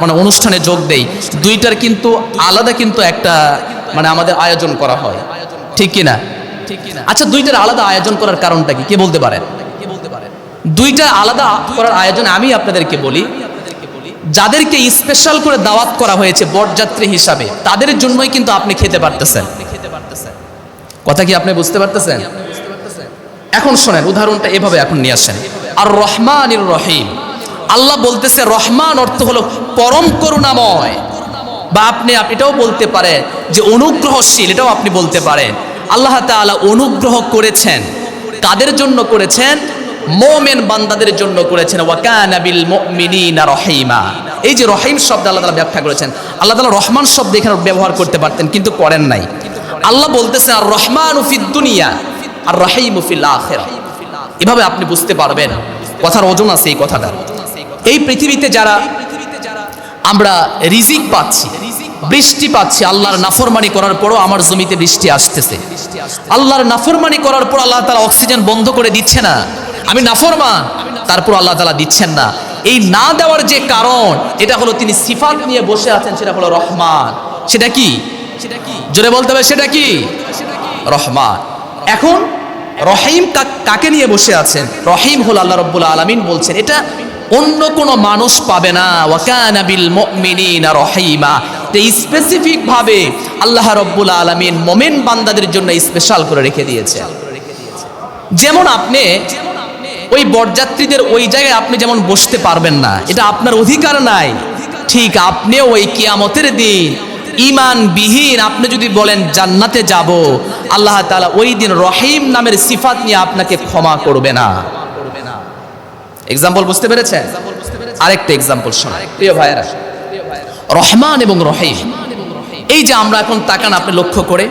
মানে অনুষ্ঠানে যোগ দেই, দুইটার কিন্তু আলাদা কিন্তু একটা মানে আমাদের আয়োজন করা হয়, ঠিক কিনা? আচ্ছা, দুইটার আলাদা আয়োজন করার কারণটা কি? কে বলতে পারেন? দুইটা আলাদা করার আয়োজন আমি আপনাদেরকে বলি, যাদেরকে স্পেশাল করে দাওয়াত করা হয়েছে বরযাত্রী হিসাবে, তাদের জন্যই কিন্তু আপনি খেতে পারতেছেন। কথা কি আপনি বুঝতে পারতেছেন? এখন শোনেন, উদাহরণটা এভাবে এখন নিয়ে আসেন। আর রহমানির রহিম, আল্লাহ বলতেছে রহমান অর্থ হলো পরম করুণাময়, বা আপনি এটাও বলতে পারেন যে অনুগ্রহশীল, এটাও আপনি বলতে পারেন। আল্লাহ তাআলা অনুগ্রহ করেছেন, কাদের জন্য করেছেন? মুমিন বান্দাদের জন্য করেছেন। ওয়া কানা বিল মুমিনিনা রহিমা। এই যে রহিম শব্দ আল্লাহ তাআলা ব্যাখ্যা করেছেন, আল্লাহ তাআলা রহমান শব্দ এখানে ব্যবহার করতে পারতেন, কিন্তু করেন নাই। আল্লাহ বলতেছেন আর রহমানু ফিদ দুনিয়া আর রহিমু ফিল আখিরা। এভাবে আপনি বুঝতে পারবেন কথার ওজন আছে এই কথাটা। এই পৃথিবীতে যারা আমরা রিজিক পাচ্ছি, বৃষ্টি পাচ্ছি, আল্লাহর নাফরমানি করার পরও আমার জমিতে বৃষ্টি আসতেছে। আল্লাহর নাফরমানি করার পর আল্লাহ তাআলা অক্সিজেন বন্ধ করে দিচ্ছে না, আমি নাফরমান, তারপর আল্লাহ তাআলা দিচ্ছেন না। এই না দেওয়ার যে কারণ, এটা হলো তিনি সিফাত নিয়ে বসে আছেন, সেটা হলো রহমান। সেটা কি? জোরে বলতে হবে, সেটা কি? রহমান। এখন রহিম কাকে নিয়ে বসে আছেন? রহিম হলো আল্লাহ রাব্বুল আলামিন বলছেন, এটা অন্য কোনো মানুষ পাবে না। ওয়া কানা বিল মুমিনিনা রহিমা। তো স্পেসিফিক ভাবে আল্লাহ রাব্বুল আলামিন মুমিন বান্দাদের জন্য স্পেশাল করে রেখে দিয়েছে। যেমন আপনি ওই বরযাত্রীদের ওই জায়গায় আপনি যেমন বসতে পারবেন না, এটা আপনার অধিকার নাই, ঠিক আপনিও ওই কিয়ামতের দিন ঈমানবিহীন আপনি যদি বলেন জান্নাতে যাব, আল্লাহ তাআলা ওই দিন রহিম নামের সিফাত নিয়ে আপনাকে ক্ষমা করবে না। এক্সাম্পল বুঝতে পেরেছেন? আরেকটা এক্সাম্পল শোনাই প্রিয় ভাইয়েরা। রহমান এবং রহিম, এই যে আমরা এখন তাকান আপনি লক্ষ্য করে,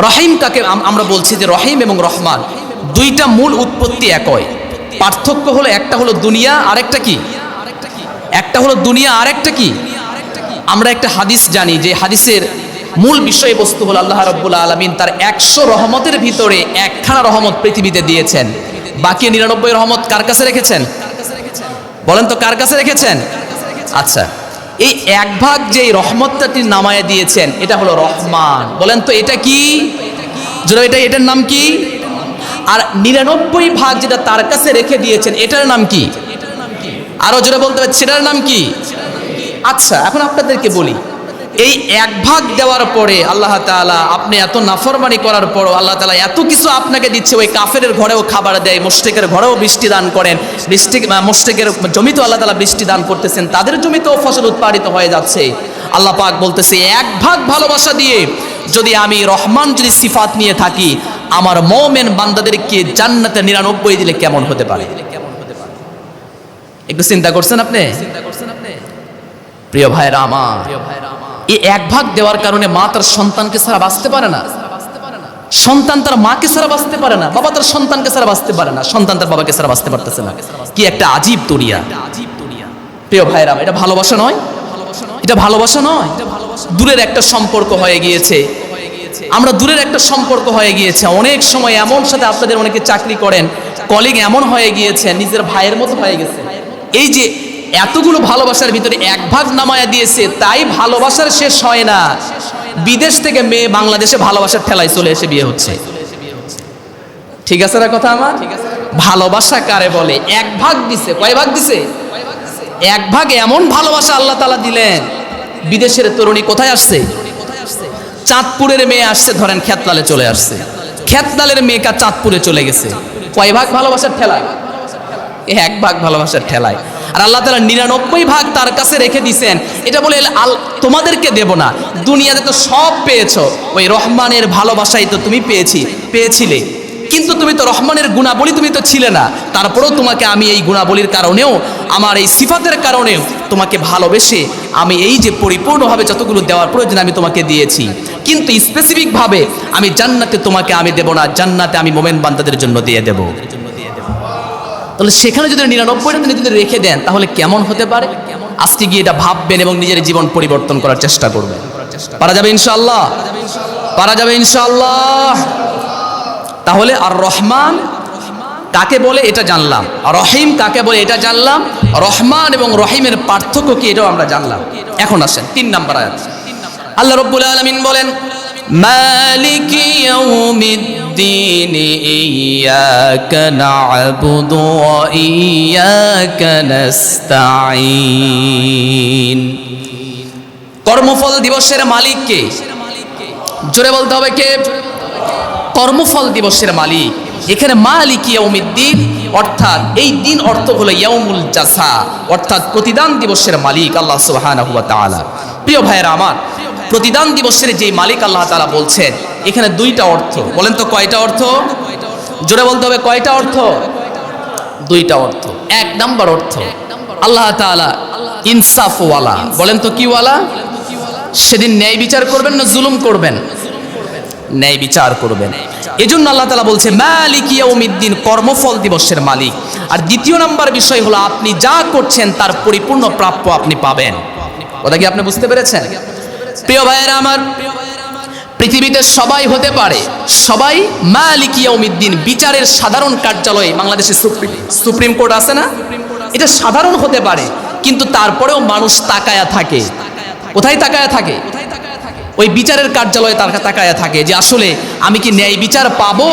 রহিম কাকে আমরা বলছি যে রহিম এবং রহমান দুইটা মূল উৎপত্তি একই, পার্থক্য হলো একটা হলো দুনিয়া, আরেকটা কি? একটা হলো দুনিয়া, আরেকটা কি? আমরা একটা হাদিস জানি, যে হাদিসের মূল বিষয়বস্তু হলো আল্লাহ রাব্বুল আলামিন তার 100 রহমতের ভিতরে একখানা রহমত পৃথিবীতে দিয়েছেন, বাকি 99 রহমত কার কাছে রেখেছেন? বলেন তো কার কাছে রেখেছেন? আচ্ছা, এই এক ভাগ যে রহমতটা তিনি নামায়ে দিয়েছেন, এটা হলো রহমান। বলেন তো এটা কি? এটার নাম কি? আর 99 ভাগ যেটা তার কাছে রেখে দিয়েছেন, এটার নাম কি? আরো জোরে বলতে হবে, সেটার নাম কি? আচ্ছা, এখন আপনাদেরকে বলি, এই এক ভাগ দেওয়ার পরে আল্লাহ তাআলা, আপনি এত নাফরমানি করার পরও আল্লাহ তাআলা এত কিছু আপনাকে দিচ্ছে। ওই কাফেরের ঘরেও খাবার দেয়, মুশরিকের ঘরেও বৃষ্টি দান করেন, মুশরিকের জমিতেও আল্লাহ তাআলা বৃষ্টি দান করতেছেন, তাদের জমিতেও ফসল উৎপাদিত হয়ে যাচ্ছে। আল্লাহ পাক বলতেছে, এক ভাগ ভালোবাসা দিয়ে যদি আমি রহমান যদি সিফাত নিয়ে থাকি, আমার মুমিন বান্দাদেরকে জান্নাতে 99 দিলে কেমন হতে পারে? একটু চিন্তা করছেন আপনি? প্রিয় ভাইরা আমার, এই এক ভাগ দেওয়ার কারণে মা তার সন্তানকে ছাড়া বাঁচতে পারে না, সন্তান তার মাকে ছাড়া বাঁচতে পারে না, বাবা তার সন্তানকে ছাড়া বাঁচতে পারে না, সন্তান তার বাবাকে ছাড়া বাঁচতে পারতেছে না। কি একটা আজীব দুনিয়া। প্রিয় ভাইরা, এটা ভালোবাসা নয়? এটা ভালোবাসা নয়? দূরের একটা সম্পর্ক হয়ে গিয়েছে, আমরা দূরের একটা সম্পর্ক হয়ে গিয়েছে। অনেক সময় এমন সাথে আপনাদের অনেকে চাকরি করেন, কলিগ এমন হয়ে গিয়েছে, নিজের ভাইয়ের মতো হয়ে গেছে। এই যে এতগুলো ভালোবাসার ভিতরে এক ভাগ নামায়া দিয়েছে, তাই ভালোবাসার শেষ হয় না। বিদেশ থেকে মেয়ে বাংলাদেশে ভালোবাসার ঠেলায় চলে এসে বিয়ে হচ্ছে। ঠিক আছে না কথা আমার? ভালোবাসা কারে বলে? এক ভাগ দিছে। কয় ভাগ দিছে? এক ভাগ। এমন ভালোবাসা আল্লাহ তাআলা দিলেন, বিদেশের তরুণী কোথায় আসছে? চাঁদপুরের মেয়ে আসছে, ধরেন খেতলালে চলে আসছে, খেতলালের মেয়েকা চাঁদপুরে চলে গেছে। কয় ভাগ ভালোবাসার ঠেলায়? এক ভাগ ভালোবাসার ঠেলায়। আর আল্লাহ তাআলা 99 ভাগ তার কাছে রেখে দিয়েছেন। এটা বলে তোমাদেরকে দেব না, দুনিয়াতে তো সব পেয়েছো, ওই রহমানের ভালোবাসাই তো তুমি পেয়েছিলে, কিন্তু তুমি তো রহমানের গুণাবলী তুমি তো ছিলে না। তারপরেও তোমাকে আমি এই গুণাবলীর কারণেও, আমার এই সিফাতের কারণেও তোমাকে ভালোবেসে আমি এই যে পরিপূর্ণভাবে যতগুলো দেওয়ার প্রয়োজন আমি তোমাকে দিয়েছি, কিন্তু স্পেসিফিকভাবে আমি জান্নাতে তোমাকে আমি দেব না, জান্নাতে আমি মুমিন বান্দাদের জন্য দিয়ে দেব। তাহলে সেখানে যদি 99টা যদি রেখে দেন, তাহলে কেমন হতে পারে? আজকে গিয়ে এটা ভাববেন এবং নিজের জীবন পরিবর্তন করার চেষ্টা করবেন। পারা যাবে ইনশাআল্লাহ? পারা যাবে ইনশাআল্লাহ? তাহলে আর রহমান কাকে বলে এটা জানলাম, রহিম কাকে বলে এটা জানলাম, রহমান এবং রহিমের পার্থক্য কি এটাও আমরা জানলাম। এখন আসেন 3 নম্বর আয়াত। আল্লাহ রাব্বুল আলামিন বলেন, مالك يوم الدين إياك نعبد وإياك نستعين কর্মফল দিবসের মালিক কে? জোরে বলতে হবে কে? কর্মফল দিবসের মালিক। এখানে মালিক ইয়াউমিদ্দিন অর্থাৎ এই দিন অর্থ হলো ইয়াউমুল জাযা অর্থাৎ প্রতিদান দিবসের মালিক আল্লাহ সুবহানাহু ওয়া তাআলা। প্রিয় ভাইয়েরা আমার, প্রতিদান দিবসের যে মালিক আল্লাহ তাআলা বলছেন এখানে দুইটা অর্থ। বলেন তো কয়টা অর্থ? জোরে বলতে হবে কয়টা অর্থ? দুইটা অর্থ। এক নাম্বার অর্থ, আল্লাহ তাআলা ইনসাফ ওয়ালা। বলেন তো কি ওয়ালা? সেদিন ন্যায় বিচার করবেন না জুলুম করবেন? ন্যায় বিচার করবেন। এজন্য আল্লাহ তাআলা বলছে মালিক ইয়াউমিদ্দিন, কর্মফল দিবসের মালিক। আর দ্বিতীয় নাম্বার বিষয় হলো আপনি যা করছেন তার পরিপূর্ণ প্রাপ্য আপনি পাবেন। কথা কি আপনি বুঝতে পেরেছেন? প্রিয় ভাইয়েরা আমার, পৃথিবীতে সবাই হতে পারে, সবাই মালিক ইয়াউমিদ্দিন বিচারের সাধারণ কার্যালয়, বাংলাদেশে সুপ্রিম কোর্ট আছে না, এটা সাধারণ হতে পারে, কিন্তু তারপরেও মানুষ তাকায়া থাকে। কোথায় তাকায়া থাকে? ওই বিচারের কার্যালয়ে তার তাকায়া থাকে যে আসলে আমি কি ন্যায় বিচার পাবো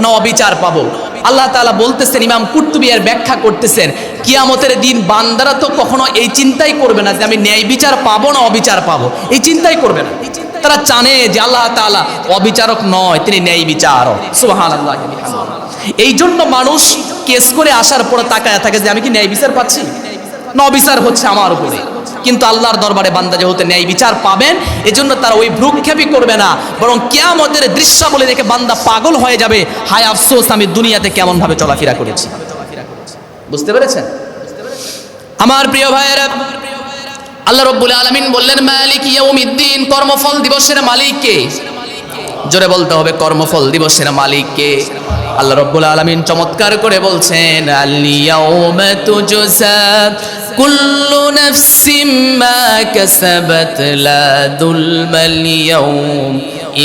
না অবিচার পাবো। আল্লাহ তাআলা বলতেছেন, ইমাম কুরতুবী এর ব্যাখ্যা করতেছেন, কিয়ামতের দিন বান্দারা তো কখনো এই চিন্তাই করবে না যে আমি ন্যায় বিচার পাবো না অবিচার পাবো, এই চিন্তাই করবে না। তারা জানে যে আল্লাহ তাআলা অবিচারক নয়, তিনি ন্যায় বিচারক। সুবহানাল্লাহ। এই জন্য মানুষ কেস করে আসার পরে তাকায়া থাকে যে আমি কি ন্যায় বিচার পাচ্ছি না অবিচার হচ্ছে আমার উপরে। কিন্তু আল্লাহর দরবারে বান্দা যেহেতু ন্যায় বিচার পাবেন, এজন্য তারা ওই ভ্রুক্ষেপই করবে না, বরং কিয়ামতের দৃশ্যাবলী দেখে বান্দা পাগল হয়ে যাবে, হায় আফসোস আমি দুনিয়াতে কেমন ভাবে চলাফেরা করেছি। বুঝতে পেরেছেন আমার প্রিয় ভাইয়েরা? আল্লাহ রাব্বুল আলামিন বললেন মালিক ইয়াউমিদ্দিন, কর্মফল দিবসের মালিক কে? জোরে বলতে হবে কর্মফল দিবসের মালিক কে? আল্লাহ রাব্বুল আলামিন চমৎকার করে বলছেন, আল ইয়াউমা তুজসা কুল্লু নাফসিম মা কাসাবাত লা যুলমাল ইয়াউম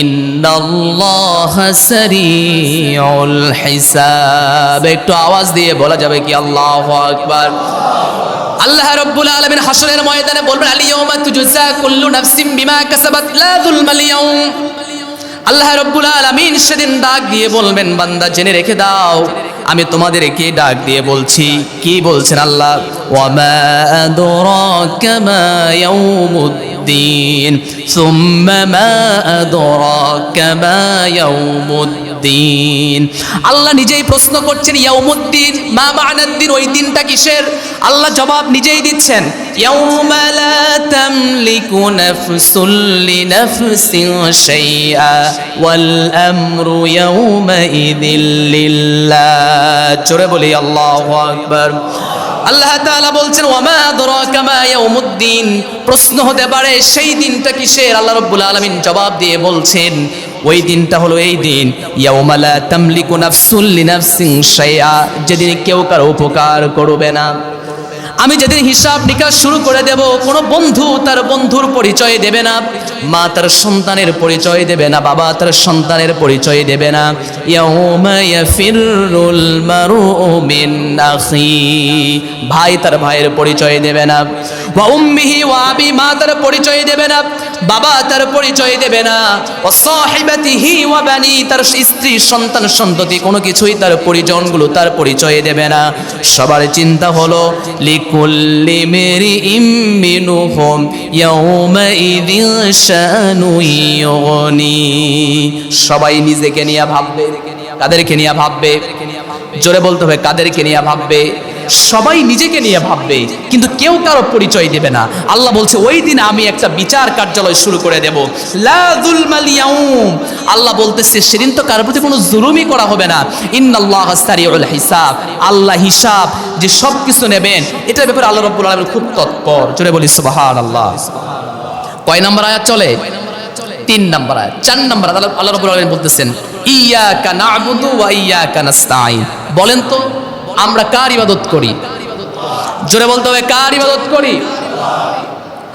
ইন্নাল্লাহা সারিউল হিসাব। একটু আওয়াজ দিয়ে বলা যাবে কি আল্লাহু আকবার? আল্লাহ রাব্বুল আলামিন হাসরের ময়দানে বলবেন, আল ইয়াউমা তুজসা কুল্লু নাফসিম বিমা কাসাবাত লা যুলমাল ইয়াউম। আল্লাহ রাব্বুল আলামিন সেদিন ডাক দিয়ে বলবেন, বান্দা জেনে রেখে দাও আমি তোমাদেরকে ডাক দিয়ে বলছি। কি বলছেন আল্লাহ? ওয়া মা আদরাকা মা ইয়াউমুদ্দিন সুম্মা মা আদরাকা মা ইয়াউমুদ্দিন। আল্লাহ নিজেই প্রশ্ন করছেন ইয়াউমুদ্দিন, মা মা'নাদ্দিন, ওই দিনটা কিসের? আল্লাহ জবাব নিজেই দিচ্ছেন, ইয়াউমা লা তামলিকু নাফসুল লিনাফসিন শাইআ ওয়াল আমরু ইয়াউমা ইযিল লিল্লাহ। জোরে বলি আল্লাহু আকবার। আল্লাহ তাআলা বলছেন ওয়া মা আদরাকা মা ইয়াউমুদ্দিন, প্রশ্ন হতে পারে সেই দিনটা কিসের? আল্লাহ রাব্বুল আলামিন জবাব দিয়ে বলছেন ওই দিনটা হলো এই দিন, ইয়াউমা লা তামলিকু নাফসুল লিনাফসিন শাইআ, যেদিন কেউ কারো উপকার করবে না। আমি যেদিন হিসাব নিকাশ শুরু করে দেব, কোনো বন্ধু তার বন্ধুর পরিচয় দেবে না, মা তার সন্তানের পরিচয় দেবে না, বাবা তার সন্তানের পরিচয় দেবে না। ইয়াউমা ইয়াফিরুল মারউ মিন আখি, ভাই তার ভাইয়ের পরিচয় দেবে না। ওয়া উম্মিহি ওয়া আবি, মা তার পরিচয় দেবে না, বাবা তার পরিচয় দেবে না। ওয়া সাহিবাতিহি ওয়া বানি, তার স্ত্রী সন্তান সন্ততি কোনো কিছুই তার পরিজনগুলো তার পরিচয় দেবে না। সবার চিন্তা হলো লিকুল্লি মিরইম মিনহুম ইয়াউমাইযিন শানু ইউগনি, সবাই নিজেকে নিয়ে ভাববে। কাদেরকে নিয়ে ভাববে? জোরে বলতে হবে কাদেরকে নিয়ে ভাববে? সবাই নিজেকে নিয়ে ভাববে, কিন্তু কেউ কারো পরিচয় দেবে না। আল্লাহ বলছে ওই দিন আমি একটা বিচার কার্যালয় শুরু করে দেব, লা যুলমাল ইয়াউম। আল্লাহ বলতেছে সেদিন তো কারোর প্রতি কোনো জুলুমই করা হবে না। ইন্নাল্লাহা সারিউল হিসাব, আল্লাহ হিসাব যে সব কিছু নেবেন এটার ব্যাপারে আল্লাহ রাব্বুল আলামিন খুব তৎপর। জোরে বলি সুবহানাল্লাহ। কয় নাম্বার আয়াত চলে? 3 নাম্বার আয়াত। 4 নাম্বার আল্লাহ রাব্বুল আলামিন বলতেছেন ইয়াকা না'বুদু ওয়া ইয়াকা নাস্তাঈন। বলেন তো আমরা কার ইবাদত করি? জোরে বলতে হবে কার ইবাদত করি?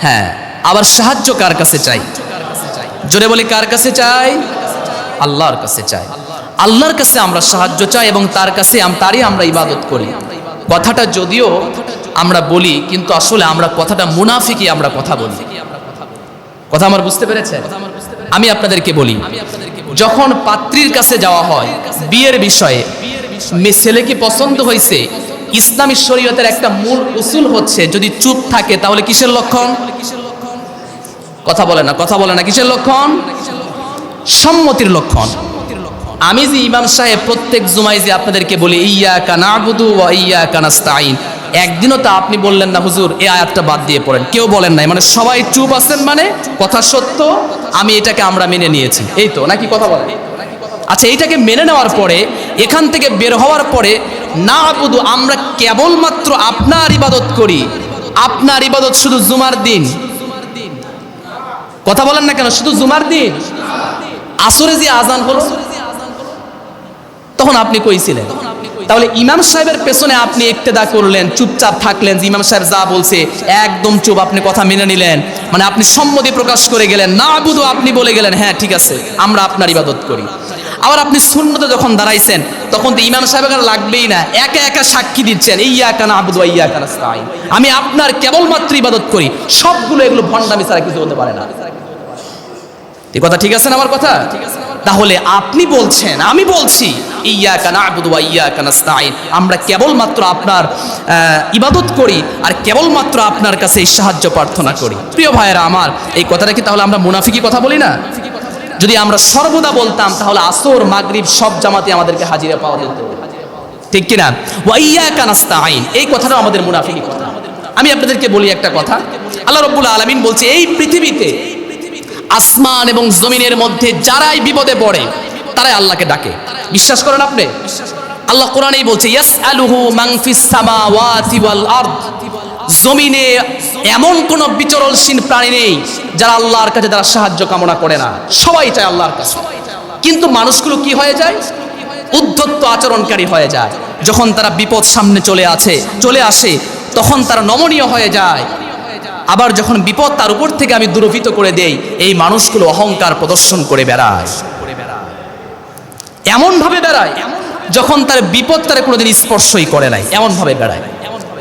হ্যাঁ, আবার সাহায্য কার কাছে চাই? জোরে বলি কার কাছে চাই? আল্লাহর কাছে চাই। আল্লাহর কাছে আমরা সাহায্য চাই এবং তার কাছে তারই আমরা ইবাদত করি। কথাটা যদিও আমরা বলি, কিন্তু আসলে আমরা কথাটা মুনাফিকি আমরা কথা বলি। কথা আমার বুঝতে পেরেছেন? আমি আপনাদেরকে বলি, যখন পাত্রীর কাছে যাওয়া হয় বিয়ের বিষয়ে, ছেলে কি পছন্দ হয়েছে, ইসলামী শরীয়তের একটা মূল উসুল হচ্ছে যদি চুপ থাকে তাহলে কিসের লক্ষণ? কথা বলে না কিসের লক্ষণ? সম্মতির লক্ষণ। আমি যে ইমাম সাহেব প্রত্যেক জুমায় যে আপনাদেরকে বলি ইয়্যাকা না'বুদু ওয়া ইয়্যাকা নাস্তাঈন, একদিনও তো আপনি বললেন না হুজুর এই আয়াতটা বাদ দিয়ে পড়েন, কেউ বলেন নাই, মানে সবাই চুপ আছেন, মানে কথা সত্য, আমি এটাকে আমরা মেনে নিয়েছি, এই তো নাকি কথা বলেন? আচ্ছা, এইটাকে মেনে নেওয়ার পরে এখান থেকে বের হওয়ার পরে না'বুদু, আমরা কেবলমাত্র আপনার ইবাদত করি, আপনার ইবাদত শুধু জুমার দিন, কথা বলেন না কেন, শুধু জুমার দিন, আসরে যে আজান হলো তখন আপনি কইছিলেন, তাহলে ইমাম সাহেবের পেছনে আপনি ইক্তেদা করলেন, চুপচাপ থাকলেন, যে ইমাম সাহেব যা বলছে একদম চুপ, আপনি কথা মেনে নিলেন, মানে আপনি সম্মতি প্রকাশ করে গেলেন, না'বুদু আপনি বলে গেলেন হ্যাঁ ঠিক আছে আমরা আপনার ইবাদত করি। আবার আপনি সুন্নতে যখন দাঁড়াইছেন তখন তো ইমাম সাহেবের লাগবেই না, একা একা সাক্ষী দিচ্ছেন ইয়্যাকা না'বুদু ওয়া ইয়্যাকা নাস্তাঈন, আমি আপনার কেবলমাত্র ইবাদত করি, সবগুলো এগুলো ভণ্ডামি ছাড়া কিছু হতে পারে না। এই কথা ঠিক আছে না আমার কথা? তাহলে আপনি বলছেন, আমি বলছি ইয়্যাকা না'বুদু ওয়া ইয়্যাকা নাস্তাঈন, আমরা কেবলমাত্র আপনার ইবাদত করি আর কেবলমাত্র আপনার কাছে সাহায্য প্রার্থনা করি। প্রিয় ভাইয়েরা আমার, এই কথাটা কি তাহলে আমরা মুনাফিকি কথা বলি না? যদি আমরা সর্বদা বলতাম তাহলে আসর মাগরিব সব জামাতে আমাদেরকে হাজিরা পাওয়া যেত, ঠিক কিনা? ওয়া ইয়্যাকা নাস্তাঈন, এই কথাটা আমাদের মুনাফিকি কথা। আমি আপনাদেরকে বলি একটা কথা, আল্লাহ রাব্বুল আলামিন বলছে এই পৃথিবীতে আসমান এবং জমিনের মধ্যে যারাই বিপদে পড়ে তারাই আল্লাহকে ডাকে। বিশ্বাস করেন আপনি? আল্লাহ কোরআনেই বলছে ইয়াসআলুহু মান ফিস সামাওয়াতি ওয়াল আরদ, জমিনে এমন কোন বিচরণশীল প্রাণী নেই যারা আল্লাহর কাছে যারা সাহায্য কামনা করে না, সবাই চায় আল্লাহর কাছে। কিন্তু মানুষগুলো কি হয়ে যায়? উদ্ধত্ত আচরণকারী হয়ে যায়। যখন তারা বিপদ সামনে চলে আসে তখন তারা নমনীয় হয়ে যায়, আবার যখন বিপদ তার উপর থেকে আমি দূরভীত করে দেই, এই মানুষগুলো অহংকার প্রদর্শন করে বেড়ায়, এমন ভাবে বেড়ায় যখন তার বিপদ তার কোনোদিন স্পর্শই করে নাই, এমন ভাবে বেড়ায়।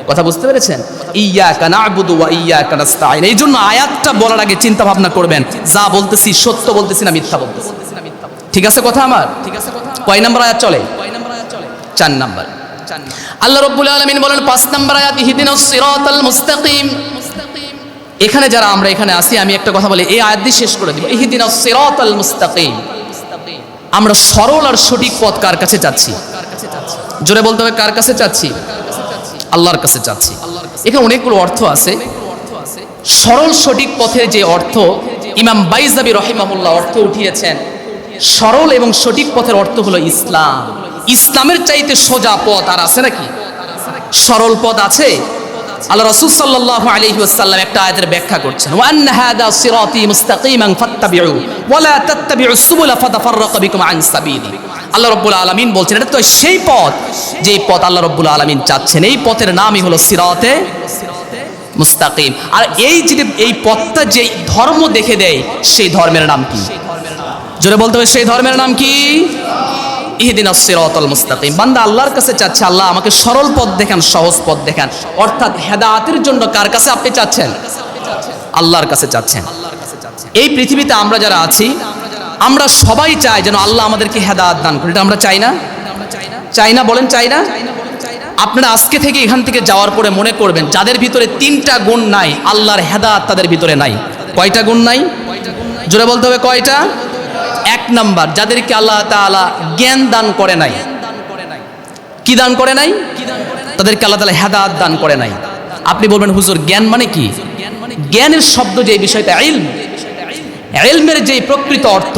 কথা বুঝতে পেরেছেন? ইয়্যাকা না'বুদু ওয়া ইয়্যাকা নাস্তাঈন, এই জন্য আয়াতটা বলার আগে চিন্তা ভাবনা করবেন, যা বলতেছি সত্য বলতেছি না মিথ্যা বলতেছি, ঠিক আছে কথা আমার? কয় নম্বর আয়াত চলে? 4 নম্বর। আল্লাহ রাব্বুল আলামিন বলেন 5 নম্বর আয়াত ইহদিনাস সিরাতাল মুস্তাকিম। এখানে যারা আমরা এখানে আসি, আমি একটা কথা বলি, এই আয়াত দিয়ে শেষ করে দিব। ইহদিনাস সিরাতাল মুস্তাকিম, আমরা সরল আর সঠিক পথ কার কাছে চাচ্ছি? জোরে বলতে হবে, কার কাছে চাচ্ছি? আল্লাহর কাছে চাচ্ছি। এখানে অনেকগুলো অর্থ আছে। সরল সঠিক পথের যে অর্থ ইমাম বাইজাবি রহিমাহুল্লাহ অর্থ উঠিয়েছেন, সরল এবং সঠিক পথের অর্থ হলো ইসলাম। ইসলামের চাইতে সোজা পথ আর আছে নাকি? সরল পথ আছে? আল্লাহ রাসূল সাল্লাল্লাহু আলাইহি ওয়াসাল্লাম একটা আয়াতের ব্যাখ্যা করছেন, ওয়া আন্না হাদা সিরাতি মুস্তাকিমান ফাত্তাবিউ ওয়া লা তাত্তাবিউস সুবুলা ফাতাফাররাকা বিকুম আন সাবিলি। আল্লাহ রাব্বুল আলামিন বলছেন এটা তো সেই পথ যেই পথ আল্লাহ রাব্বুল আলামিন চাচ্ছেন, এই পথের নামই হলো সিরাতে মুস্তাকিম। আর এই পথটা যে ধর্ম দেখে দেয় সেই ধর্মের নাম কি? জোরে বলতে হবে, সেই ধর্মের নাম কি? ইহদিনাস সিরাতাল মুস্তাকিম। বান্দা আল্লাহর কাছে চাচ্ছে, আল্লাহ আমাকে সরল পথ দেখান, সহজ পথ দেখান। অর্থাৎ হেদায়েতের জন্য কার কাছে আপনি চাচ্ছেন? আল্লাহর কাছে চাচ্ছেন। এই পৃথিবীতে আমরা যারা আছি, আমরা সবাই চাই যেন আল্লাহ আমাদেরকে হেদায়েত দান করেন। এটা আমরা চাই না? চাই না? বলেন চাই না? আপনারা আজকে থেকে এখান থেকে যাওয়ার পরে মনে করবেন যাদের ভিতরে 3টা গুণ নাই, আল্লাহর হেদায়েত তাদের ভিতরে নাই। কয়টা গুণ নাই? জোরে বলতে হবে, কয়টা? 1 নাম্বার, যাদেরকে আল্লাহ তাআলা জ্ঞান দান করে নাই। কি দান করে নাই? তাদেরকে আল্লাহ তাআলা হেদায়েত দান করে নাই। আপনি বলবেন হুজুর জ্ঞান মানে কি? জ্ঞানের শব্দ যে বিষয়টা ইলম, ইলমের যে প্রকৃত অর্থ,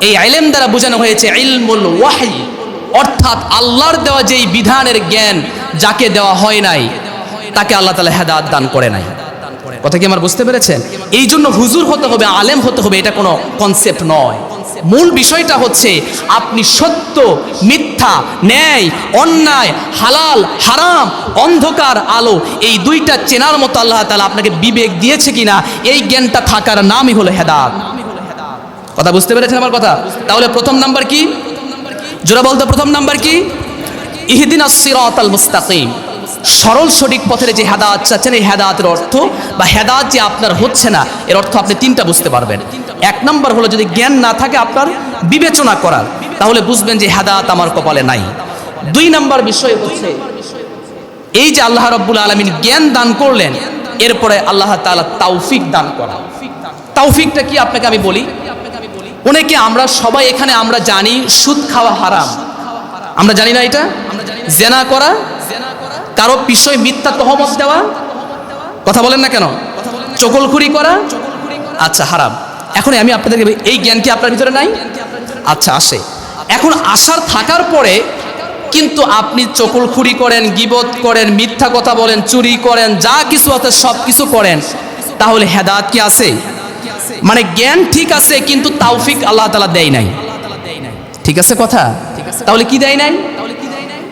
এই ইলম দ্বারা বোঝানো হয়েছে ইলমুল ওয়াহী, অর্থাৎ আল্লাহর দেওয়া যেই বিধানের জ্ঞান যাকে দেওয়া হয় নাই তাকে আল্লাহ তাআলা হেদায়েত দান করে নাই। কথা কি আমার বুঝতে পেরেছেন? এই জন্য হুজুর হতে হবে, আলেম হতে হবে, এটা কোনো কনসেপ্ট নয়। মূল বিষয়টা হচ্ছে আপনি সত্য মিথ্যা, ন্যায় অন্যায়, হালাল হারাম, অন্ধকার আলো, এই 2টা চেনার মতো আল্লাহ তাআলা আপনাকে বিবেক দিয়েছে কিনা, এই জ্ঞানটা থাকার নামই হলো হেদায়েত। কথা বুঝতে পেরেছেন আমার কথা? তাহলে প্রথম নাম্বার কি? জোরে বলতে, প্রথম নাম্বার কি? ইহদিনাস সিরাতাল মুস্তাকিম, সরল সঠিক পথের যে হেদায়েত চাচ্ছেন, এই হেদায়েতের অর্থ বা হেদায়েত যে আপনার হচ্ছে না, এর অর্থ আপনি 3টা বুঝতে পারবেন। এক নাম্বার হলো যদি জ্ঞান না থাকে আপনার বিবেচনা করার, তাহলে বুঝবেন যে হেদায়েত আমার কপালে নাই। 2 নাম্বার বিষয় হচ্ছে এই যে আল্লাহ রাব্বুল আলামিন জ্ঞান দান করলেন, এরপরে আল্লাহ তাআলা তৌফিক দান করা। তৌফিকটা কি আপনাকে আমি বলি। অনেকে আমরা সবাই এখানে আমরা জানি সুদ খাওয়া হারাম, আমরা জানি না এটা? জেনা করা, কারো বিষয়ে মিথ্যা তহমত দেওয়া, কথা বলেন না কেন, চকলখুরি করা, আচ্ছা হারাম। এখন আমি আপনাদেরকে এই জ্ঞান কি আপনার ভিতরে নাই? আচ্ছা আসে। এখন আসার থাকার পরে কিন্তু আপনি চকলখুরি করেন, গীবত করেন, মিথ্যা কথা বলেন, চুরি করেন, যা কিছু আছে সব কিছু করেন, তাহলে হেদায়েত কি আছে? মানে জ্ঞান ঠিক আছে কিন্তু তৌফিক আল্লাহ তাআলা দেয় নাই। ঠিক আছে কথা? তাহলে কি দেয় নাই?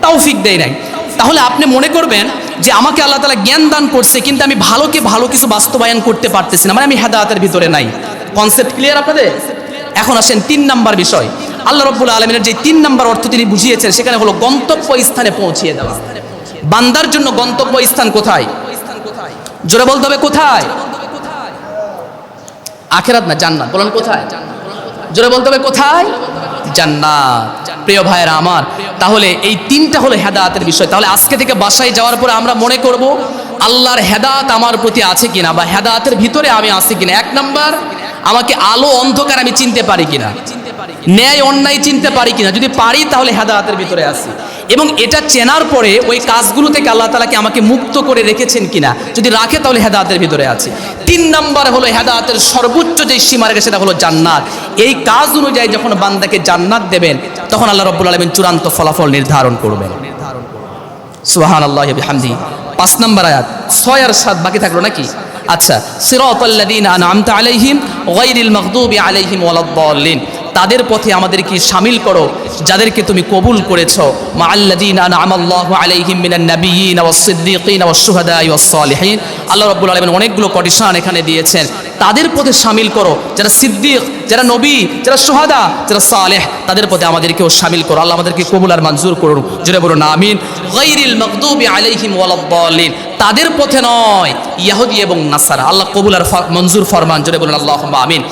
তৌফিক দেয় নাই। তাহলে আপনি মনে করবেন যে আমাকে আল্লাহ তাআলা জ্ঞান দান করছে কিন্তু আমি ভালোকে ভালো কিছু বাস্তবায়ন করতে পারতেছি না, মানে আমি হেদায়েতের ভিতরে নাই। কনসেপ্ট ক্লিয়ার আপনাদের? এখন আসেন 3 নাম্বার বিষয়। আল্লাহ রাব্বুল আলামিনের যে 3 নাম্বার অর্থ তিনি বুঝিয়েছেন সেখানে হলো গন্তব্য স্থানে পৌঁছিয়ে দেওয়া। বান্দার জন্য গন্তব্য স্থান কোথায়? জোরে বলতে হবে কোথায়? আখিরাত না জান্নাত। বলেন কোথায়? জোরে বলতে হবে কোথায়? জান্নাত। প্রিয় ভাইয়েরা আমার, তাহলে এই 3টা হলো হেদায়েতের বিষয়। তাহলে আজকে থেকে বাসায় যাওয়ার পরে আমরা মনে করব আল্লাহর হেদায়েত আমার প্রতি আছে কিনা, বা হেদায়েতের ভিতরে আমি আছি কিনা। 1 নাম্বার, আমাকে আলো অন্ধকার আমি চিনতে পারি কিনা, ন্যায় অন্যায় চিনতে পারি কিনা। যদি পারি তাহলে হেদায়েতের ভিতরে আছি, এবং এটা চেনার পরে ওই কাজগুলো থেকে আল্লাহ তাআলা কি আমাকে মুক্ত করে রেখেছেন কিনা, যদি রাখে তাহলে হেদায়েতের ভিতরে আছে। 3 নাম্বার হলো হেদায়েতের সর্বোচ্চ যে সীমা রেখে সেটা হলো জান্নাত। এই কাজ অনুযায়ী যখন বান্দাকে জান্নাত দেবেন তখন আল্লাহ রাব্বুল আলামিন চূড়ান্ত ফলাফল নির্ধারণ করবেন। সুবহানাল্লাহি ওয়া বিহামদিহি। 5 নাম্বার আয়াত, 6 আর 7 বাকি থাকলো নাকি? আচ্ছা, সিরাতাল্লাযীনা আনআমতা আলাইহিম গায়রিল মাগদুবি আলাইহিম ওয়ালাদ-দাল্লিন। তাদের পথে আমাদেরকে শামিল করো যাদেরকে তুমি কবুল করেছো। মাআল্লাযীনা আনআমাল্লাহু আলাইহিম মিনান নাবিয়্যিনা ওয়াস-সিদ্দীকিনা ওয়াশ-শুহাদা'i ওয়াস-সালিহিন। আল্লাহ রাব্বুল আলামিন অনেকগুলো কন্ডিশন এখানে দিয়েছেন। তাদের পথে শামিল করো, যারা সিদ্দিক, যারা নবী, যারা শুহাদা, যারা সালেহ, তাদের পথে আমাদেরকেও শামিল করো। আল্লাহ আমাদেরকে কবুল আর মঞ্জুর করুন। জোরে বলুন আমিন। গায়রিল মাগদুবি আলাইহিম ওয়ালাদ-দাল্লিন, তাদের পথে নয়, ইহুদি এবং নাসারা। আল্লাহ কবুল আর মঞ্জুর ফরমান। জোরে বলুন আল্লাহুম্মা আমিন।